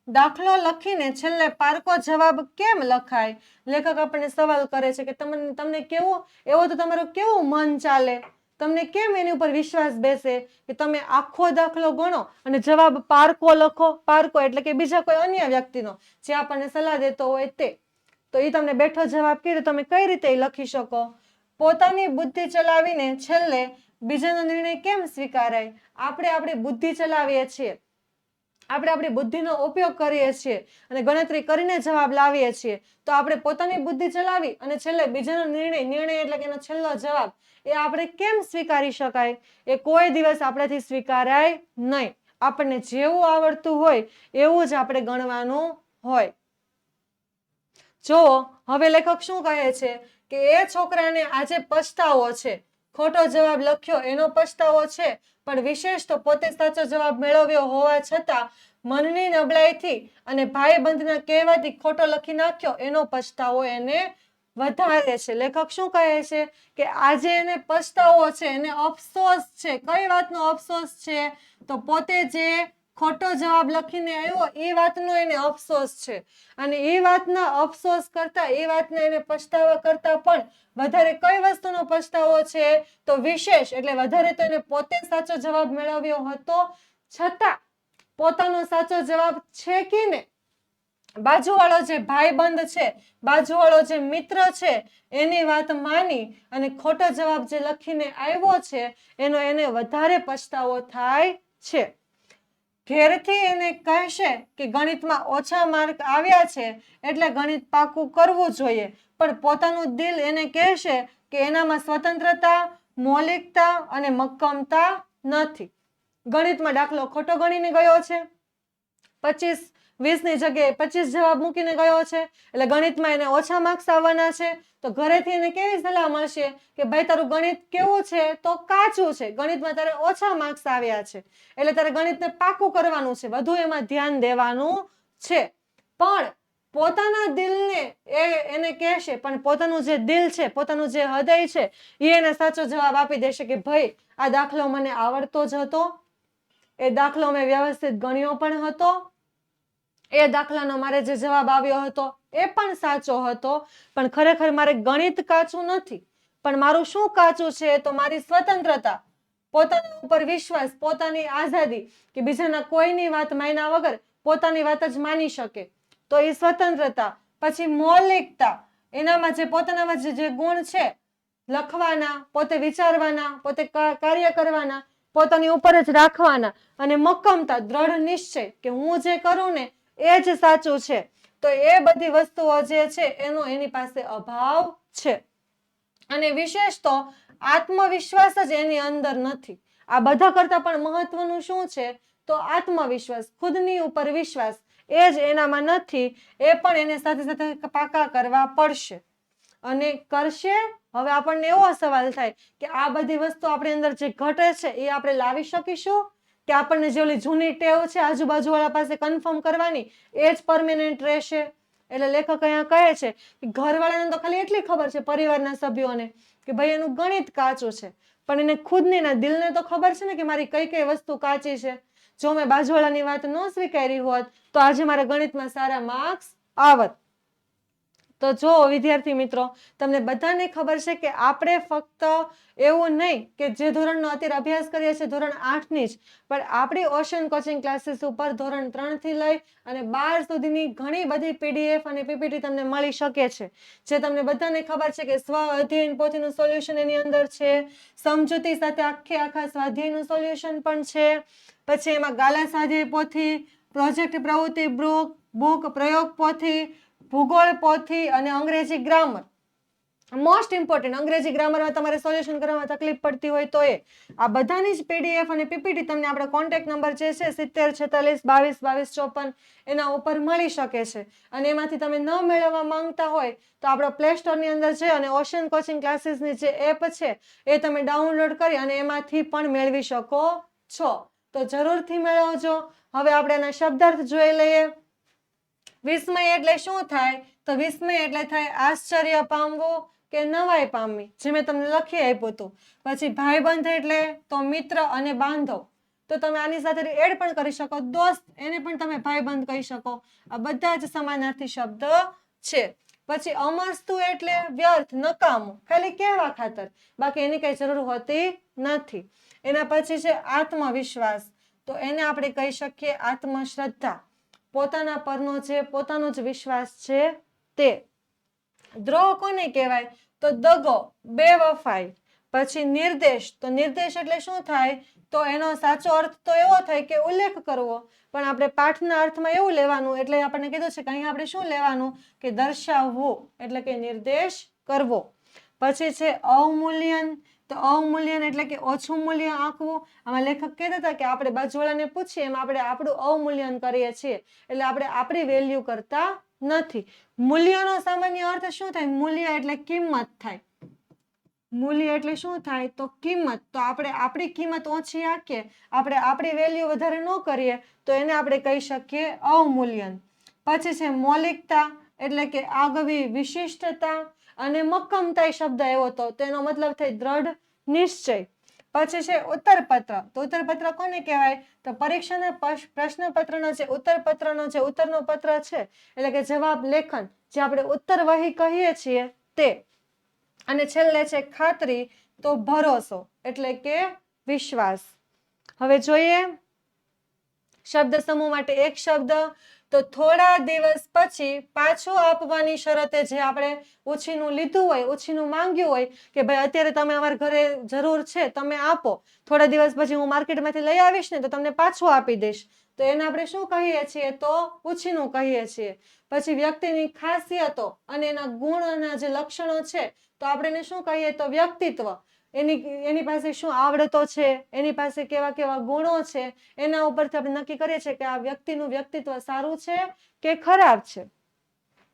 દાખલો લખીને છેલ્લે પારકો જવાબ કેમ લખાય? લેખક આપણને સવાલ કરે છે કે તમને કેવું, એવો તો તમારું કેવું મન ચાલે, તમને કેમ એની ઉપર વિશ્વાસ બેસે કે તમે આખો દાખલો ગણો અને જવાબ પારકો લખો? પારકો એટલે કે બીજા કોઈ અન્ય વ્યક્તિનો જે આપણને સલાહ દેતો હોય તે, તો એ તમને બેઠો જવાબ કહે તો તમે કઈ રીતે લખી શકો? પોતાની બુદ્ધિ ચલાવીને છેલ્લે બીજાનો નિર્ણય કેમ સ્વીકારાય? આપણે આપણી બુદ્ધિ ચલાવીએ છીએ, આપણે આપણી બુદ્ધિનો ઉપયોગ કરીએ છીએ અને ગણતરી કરીને જવાબ લાવીએ છીએ, તો આપણે પોતાની બુદ્ધિ ચલાવી અને છેલ્લે બીજાનો નિર્ણય એટલે કે એનો છેલ્લો જવાબ એ આપણે કેમ સ્વીકારી શકાય? એ કોઈ દિવસ આપણાથી સ્વીકારાય નહીં. આપણને જેવું આવડતું હોય એવું જ આપણે ગણવાનું હોય. જો હવે લેખક શું કહે છે કે એ છોકરાને આજે પછતાવો છે, ખોટો જવાબ લખ્યો એનો પછતાવો છે, પણ વિશેષ તો પોતે સાચો જવાબ મેળવ્યો હોવા છતાં મનની નબળાઈથી અને ભાઈબંધના કહેવાથી ખોટો લખી નાખ્યો એનો પછતાવો એને વધારે છે. લેખક શું કહે છે કે આજે એને પછતાવો છે, એને અફસોસ છે. કઈ વાતનો અફસોસ છે? તો પોતે જે ખોટો જવાબ લખીને આવ્યો એ વાતનો એને અફસોસ છે, અને એ વાતના અફસોસ કરતા, એ વાતને એને પછતાવા કરતા પણ વધારે કઈ વસ્તુનો પછતાવો છે? તો વિશેષ એટલે વધારે તો એને પોતે સાચો જવાબ મેળવ્યો હતો છતાં પોતાનો સાચો જવાબ છેકીને બાજુવાળો જે ભાઈબંધ છે, બાજુવાળો જે મિત્ર છે એની વાત માની અને ખોટો જવાબ જે લખીને આવ્યો છે એનો એને વધારે પછતાવો થાય છે. ઘેરથી એને કહેશે કે ગણિતમાં ઓછા માર્ક આવ્યા છે એટલે ગણિત પાકું કરવું જોઈએ, પણ પોતાનું દિલ એને કહેશે કે એનામાં સ્વતંત્રતા, મૌલિકતા અને મક્કમતા નથી. ગણિતમાં દાખલો ખોટો ગણીને ગયો છે, 20 ની જગ્યાએ 25 જવાબ મૂકીને ગયો છે એટલે ગણિતમાં એને ઓછા માર્ક્સ આવવાના છે. તો ઘરેથી એને કેવી સલાહ મળશે કે ભાઈ તારું ગણિત કેવું છે? તો કાચું છે, ગણિતમાં તારે ઓછા માર્ક્સ આવ્યા છે એટલે તારે ગણિતને પાકું કરવાનું છે, વધુ એમાં ધ્યાન દેવાનું છે. પણ પોતાના દિલને એને કહેશે, પણ પોતાનું જે દિલ છે, પોતાનું જે હૃદય છે, એને સાચો જવાબ આપી દેશે કે ભાઈ આ દાખલો મને આવડતો જ હતો, એ દાખલો મેં વ્યવસ્થિત ગણ્યો પણ હતો, એ દાખલાનો મારે જે જવાબ આવ્યો હતો એ પણ સાચો હતો, પણ ખરેખર મારે ગણિત કાચું નથી, પણ મારું શું કાચું છે તો મારી સ્વતંત્રતા, પોતાના ઉપર વિશ્વાસ, પોતાની આઝાદી, કે બીજાના કોઈની વાત માન્યા વગર પોતાની વાત જ માની શકે, તો એ સ્વતંત્રતા. પછી મૌલિકતા, એનામાં જે પોતાનામાં જે ગુણ છે, લખવાના, પોતે વિચારવાના, પોતે કાર્ય કરવાના, પોતાની ઉપર જ રાખવાના, અને મક્કમતા, દ્રઢ નિશ્ચય કે હું જે કરું ને એ જ સાચું છે, તો એ બધી વસ્તુઓ જે છે એનો એની પાસે અભાવ છે. અને વિશેષ તો આત્મવિશ્વાસ જ એની અંદર નથી. આ બધા કરતા પણ મહત્વનું શું છે તો આત્મવિશ્વાસ, ખુદની ઉપર વિશ્વાસ, એ જ એનામાં નથી. એ પણ એને સાથે સાથે પાકા કરવા પડશે. અને કરશે. હવે આપણને એવો સવાલ થાય કે આ બધી વસ્તુ આપણી અંદર જે ઘટે છે એ આપણે લાવી શકીશું, કે આપણને જે ઓલી જૂની ટેવ છે આજુબાજુ વાળા પાસે કન્ફર્મ કરવાની એ જ પરમેનન્ટ રહેશે? એટલે લેખક અહીંયા કહે છે કે ઘરવાળાને તો ખાલી એટલી ખબર છે, પરિવારના સભ્યોને, કે ભાઈ એનું ગણિત કાચું છે, પણ એને ખુદને એના દિલને તો ખબર છે ને કે મારી કઈ કઈ વસ્તુ કાચી છે. જો મેં બાજુવાળાની વાત ન સ્વીકારી હોત તો આજે મારા ગણિતમાં સારા માર્ક્સ આવત. તો જો વિદ્યાર્થી મિત્રો, તમને બધાને ખબર છે કે આપણે ફક્ત એવું નહીં કે જે ધોરણનો અત્યારે અભ્યાસ કરીએ છીએ ધોરણ 8ની જ, પણ આપણી ઓશન કોચિંગ ક્લાસીસ ઉપર ધોરણ 3 થી લઈ અને 12 સુધીની ઘણી બધી પીડીએફ અને પીપીટી તમને મળી શકે છે, જે તમને બધાને ખબર છે કે સ્વ અધ્યયન પોથીનું સોલ્યુશન એની અંદર છે, સમજૂતી સાથે આખા સ્વાધ્યાયનું સોલ્યુશન પણ છે, પછી એમાં ગાલા સ્વાધ્યાય પોથી, પ્રોજેક્ટ પ્રવૃત્તિ બુક, પ્રયોગ પોથી, ભૂગોળ પોથી અને અંગ્રેજી ગ્રામર. મોસ્ટ ઇમ્પોર્ટન્ટ, અંગ્રેજી ગ્રામરમાં તમારે સોલ્યુશન કરવામાં તકલીફ પડતી હોય તો આ બધાની જ પીડીએફ અને પીપીટી તમને આપણા કોન્ટેક્ટ નંબર જે છે 7046222254 એના ઉપર મળી શકે છે. અને એમાંથી તમે ન મેળવવા માંગતા હોય તો આપણા પ્લે સ્ટોરની અંદર છે અને ઓશન કોચિંગ ક્લાસીસની જે એપ છે એ તમે ડાઉનલોડ કરી અને એમાંથી પણ મેળવી શકો છો. તો જરૂરથી મેળવજો. હવે આપણે એના શબ્દાર્થ જોઈ લઈએ. વિસ્મય એટલે શું થાય તો વિસ્મય એટલે થાય આશ્ચર્ય પામવું કે નવાઈ પામવી, જે મેં તમને લખી આપ્યું હતું. પછી ભાઈબંધ એટલે તો મિત્ર અને બાંધવ, તો તમે આની સાથે એડ પણ કરી શકો, દોસ્ત એને પણ તમે ભાઈબંધ કહી શકો. આ બધા જ સમાનાર્થી શબ્દ છે. પછી અમસ્તુ એટલે વ્યર્થ, નકામું, ખાલી કહેવા ખાતર, બાકી એની કઈ જરૂર હોતી નથી. એના પછી છે આત્મવિશ્વાસ, તો એને આપણે કહી શકીએ આત્મશ્રદ્ધા, પોતાના પરનો જે પોતાનો જ વિશ્વાસ છે તે. દ્રોહ કોને કહેવાય તો દગો, બેવફાઈ. પછી નિર્દેશ, તો નિર્દેશ એટલે શું થાય તો એનો સાચો અર્થ તો એવો થાય કે ઉલ્લેખ કરવો, પણ આપણે પાઠના અર્થમાં એવું લેવાનું, એટલે આપણને કીધું છે કે અહીંયા આપણે શું લેવાનું કે દર્શાવવું, એટલે કે નિર્દેશ કરવો. પછી છે અવમૂલ્યન, તો અવમૂલ્યન એટલે કે ઓછું મૂલ્ય આંકવું. આમાં લેખક કહેતા હતા કે આપણે બાજુવાળાને પૂછીએ એમ આપણે આપણું અવમૂલ્યન કરીએ છીએ, એટલે આપણે આપણી વેલ્યુ કરતા નથી. મૂલ્યનો સામાન્ય અર્થ શું થાય? મૂલ્ય એટલે કિંમત થાય. મૂલ્ય એટલે શું થાય તો કિંમત. તો આપણે આપણી કિંમત ઓછી આંકીએ, આપણે આપણી વેલ્યુ વધારે ન કરીએ તો એને આપણે કહી શકીએ અવમૂલ્યન. પછી છે મૌલિકતા, એટલે કે આગવી વિશિષ્ટતા, અને મક્કમતા શબ્દ એવો તો તેનો મતલબ થાય દ્રઢ નિશ્ચય. પછી છે ઉત્તરપત્ર, તો ઉત્તરપત્ર કોને કહેવાય તો પરીક્ષાના પ્રશ્નપત્રનો જે ઉત્તરપત્રનો જે ઉત્તરનો પત્ર છે, એટલે કે જવાબ લેખન, જે આપણે ઉત્તર વહી કહીએ છીએ તે. અને છેલ્લે છે ખાતરી, તો ભરોસો, એટલે કે વિશ્વાસ. હવે જોઈએ શબ્દ સમૂહ માટે એક શબ્દ, તો થોડા દિવસ પછી પાછું આપવાની શરતે, જે આપણે ઉછીનું લીધું હોય, ઉછીનું માંગ્યું હોય કે ભાઈ અત્યારે તમે અમારા ઘરે જરૂર છે તમે આપો, થોડા દિવસ પછી હું માર્કેટમાંથી લઈ આવીશ ને તો તમને પાછું આપી દઈશ, તો એને આપણે શું કહીએ છીએ તો ઉછીનું કહીએ છીએ. પછી વ્યક્તિની ખાસિયતો અને એના ગુણના જે લક્ષણો છે તો આપણે એને શું કહીએ તો વ્યક્તિત્વ. એની પાસે શું આવડતો છે, એની પાસે કેવા કેવા ગુણો છે, એના ઉપરથી આપણે નક્કી કરીએ છીએ કે આ વ્યક્તિનું વ્યક્તિત્વ સારું છે કે ખરાબ છે.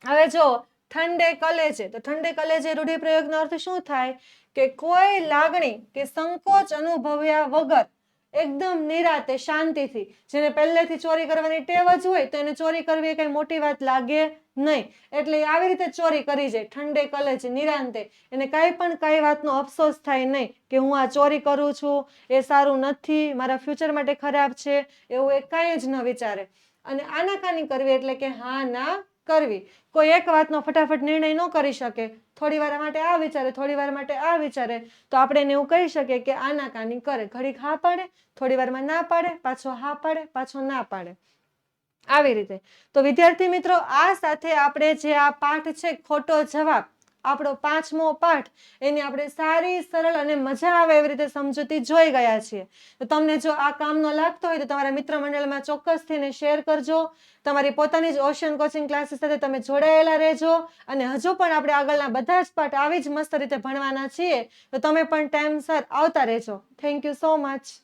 હવે જો ઠંડે કલેજે, તો ઠંડે કલેજે રૂઢિપ્રયોગનો અર્થ શું થાય કે કોઈ લાગણી કે સંકોચ અનુભવ્યા વગર એકદમ નિરાતે શાંતિથી. જેને પહેલેથી ચોરી કરવાની ટેવ જ હોય તો એને ચોરી કરવી એ કઈ મોટી વાત લાગે નહીં, એટલે એ આવી રીતે ચોરી કરી જાય ઠંડે કલેજે નિરાંતે. એને કાંઈ પણ કઈ વાતનો અફસોસ થાય નહીં કે હું આ ચોરી કરું છું, એ સારું નથી, મારા ફ્યુચર માટે ખરાબ છે, એવું એ કાંઈ જ ન વિચારે. અને આનાકાની કરવી એટલે કે હા ના કરવી. કોઈ એક વાતનો ફટાફટ નિર્ણય ન કરી શકે, થોડી વાર માટે આ વિચારે, થોડી વાર માટે આ વિચારે, તો આપણે એને એવું કહી શકીએ કે આનાકાની કરે. ઘડીક હા પાડે, થોડી વારમાં ના પાડે, પાછો હા પાડે, પાછો ના પાડે, આવી રીતે. તો વિદ્યાર્થી મિત્રો, આ સાથે આપણે જે આ પાઠ છે ખોટો જવાબ, આપણો 5મો પાઠ, એની આપણે સારી સરળ અને મજા આવે એવી રીતે સમજૂતી જોઈ ગયા છીએ. તો તમને જો આ કામનો લાગતો હોય તો તમારા મિત્ર મંડળમાં ચોક્કસથી એને શેર કરજો. તમારી પોતાની જ ઓશન કોચિંગ ક્લાસીસ સાથે તમે જોડાયેલા રહેજો. અને હજુ પણ આપણે આગળના બધા જ પાઠ આવી જ મસ્ત રીતે ભણવાના છીએ, તો તમે પણ ટાઈમસર આવતા રહેજો. Thank you so much.